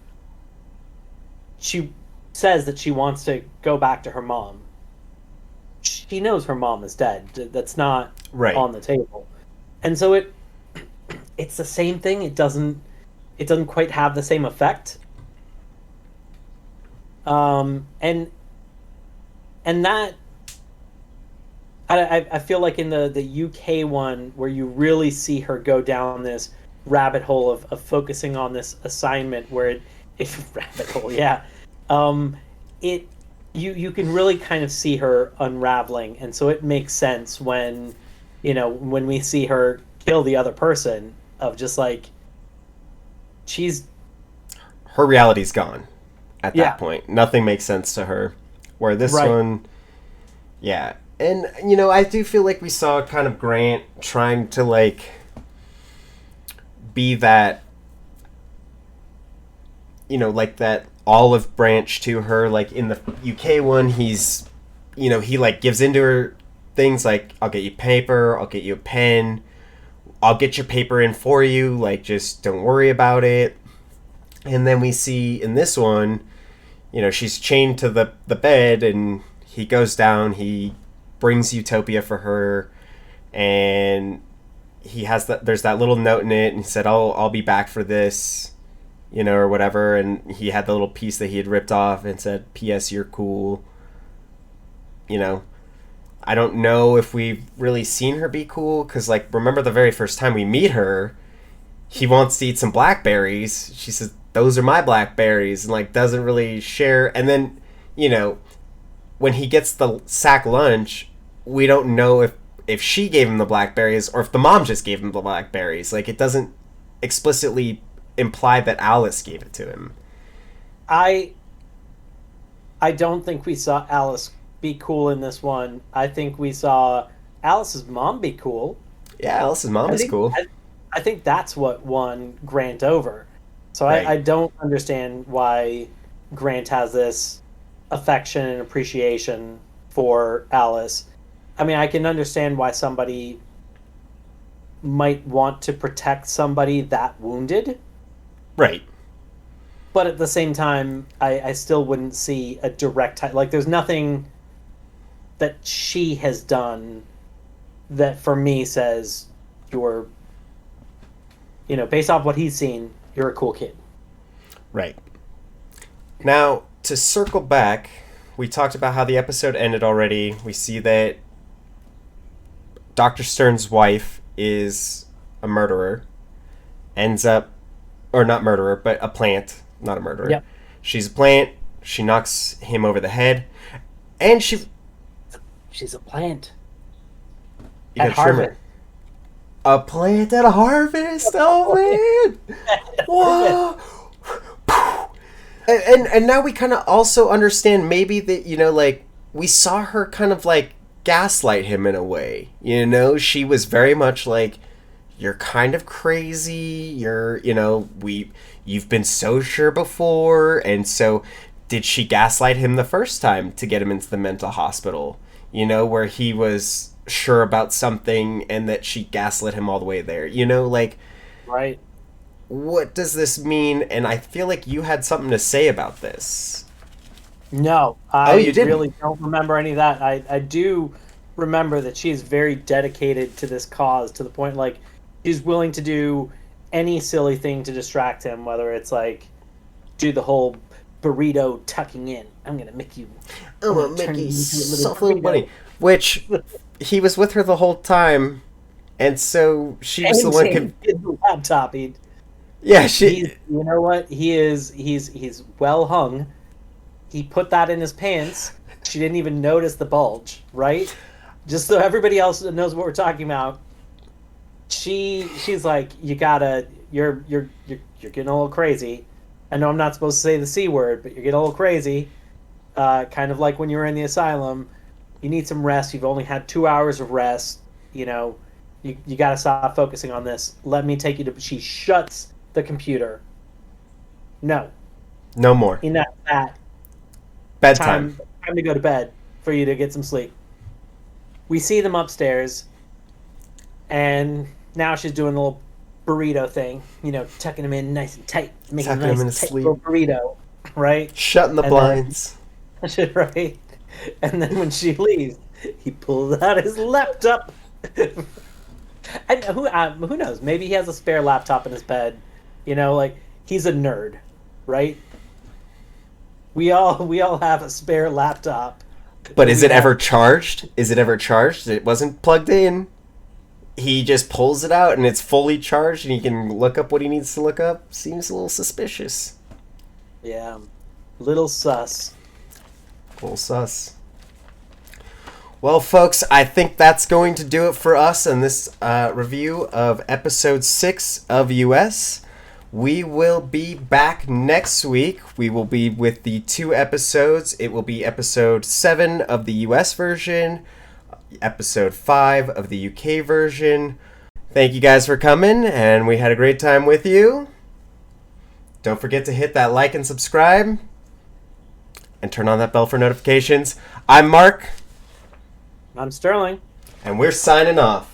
she says that she wants to go back to her mom. She knows her mom is dead. That's not Right. on the table. And so it's the same thing. It doesn't quite have the same effect. And that, I feel like in the UK one, where you really see her go down this rabbit hole of focusing on this assignment, where it's rabbit hole, yeah. You can really kind of see her unraveling, and so it makes sense when we see her kill the other person, of just like, her reality's gone at Yeah. that point. Nothing makes sense to her. Where this Right. one, yeah. And, I do feel like we saw kind of Grant trying to, like, be that, like that olive branch to her. Like, in the UK one, he's, he, like, gives into her things like, I'll get you paper, I'll get you a pen, I'll get your paper in for you, like, just don't worry about it. And then we see in this one, she's chained to the bed, and he goes down, he brings Utopia for her, and he has there's that little note in it, and he said, I'll be back for this, or whatever, and he had the little piece that he had ripped off and said, P.S. you're cool. I don't know if we've really seen her be cool, because, like, remember the very first time we meet her, he wants to eat some blackberries. She says, those are my blackberries, and, like, doesn't really share. And then, when he gets the sack lunch, we don't know if she gave him the blackberries or if the mom just gave him the blackberries. Like, it doesn't explicitly imply that Alice gave it to him. I don't think we saw Alice be cool in this one. I think we saw Alice's mom be cool. Yeah, Alice's mom is cool. I think that's what won Grant over. So Right. I don't understand why Grant has this affection and appreciation for Alice. I mean, I can understand why somebody might want to protect somebody that wounded. Right. But at the same time, I still wouldn't see a direct... Like, there's nothing that she has done that, for me, says you're... based off what he's seen, you're a cool kid. Right. Now, to circle back, we talked about how the episode ended already. We see that Dr. Stern's wife is a murderer. Ends up... Or not murderer, but a plant. Not a murderer. Yep. She's a plant. She knocks him over the head. And She's a plant. You At gotta trim Harvard. it. A plant at a harvest? Oh, man! Whoa! And now we kind of also understand maybe that, like, we saw her kind of, like, gaslight him in a way. She was very much like, you're kind of crazy, you've been so sure before, and so did she gaslight him the first time to get him into the mental hospital? Where he was sure about something and that she gaslit him all the way there. Right. What does this mean? And I feel like you had something to say about this. No, I you didn't? really don't remember any of that. I do remember that she's very dedicated to this cause, to the point, like, she's willing to do any silly thing to distract him, whether it's like do the whole burrito tucking in. I'm gonna make you. I'm gonna make you soft little bunny. Which he was with her the whole time, and so she was the one. The laptop. Yeah, she. You know what? He's well hung. He put that in his pants. She didn't even notice the bulge, right? Just so everybody else knows what we're talking about. She's like, you're getting a little crazy. I know I'm not supposed to say the C word, but you're getting a little crazy. Kind of like when you were in the asylum. You need some rest. You've only had 2 hours of rest. You know, you got to stop focusing on this. Let me take you to. She shuts the computer. No more. Enough of that. Bedtime. Time to go to bed for you to get some sleep. We see them upstairs, and now she's doing a little burrito thing. You know, tucking them in nice and tight, making a nice tight little burrito, right? Shutting the blinds. Right. And then when she leaves, he pulls out his laptop. And who knows? Maybe he has a spare laptop in his bed. You know, like he's a nerd, right? We all have a spare laptop. But is it ever charged? Is it ever charged? It wasn't plugged in. He just pulls it out and it's fully charged and he can look up what he needs to look up. Seems a little suspicious. Yeah. Little sus. Little sus. Well, folks, I think that's going to do it for us in this review of episode 6 of US. We will be back next week. We will be with the 2 episodes. It will be episode 7 of the US version, episode 5 of the UK version. Thank you guys for coming, and we had a great time with you. Don't forget to hit that like and subscribe, and turn on that bell for notifications. I'm Mark. I'm Sterling. And we're signing off.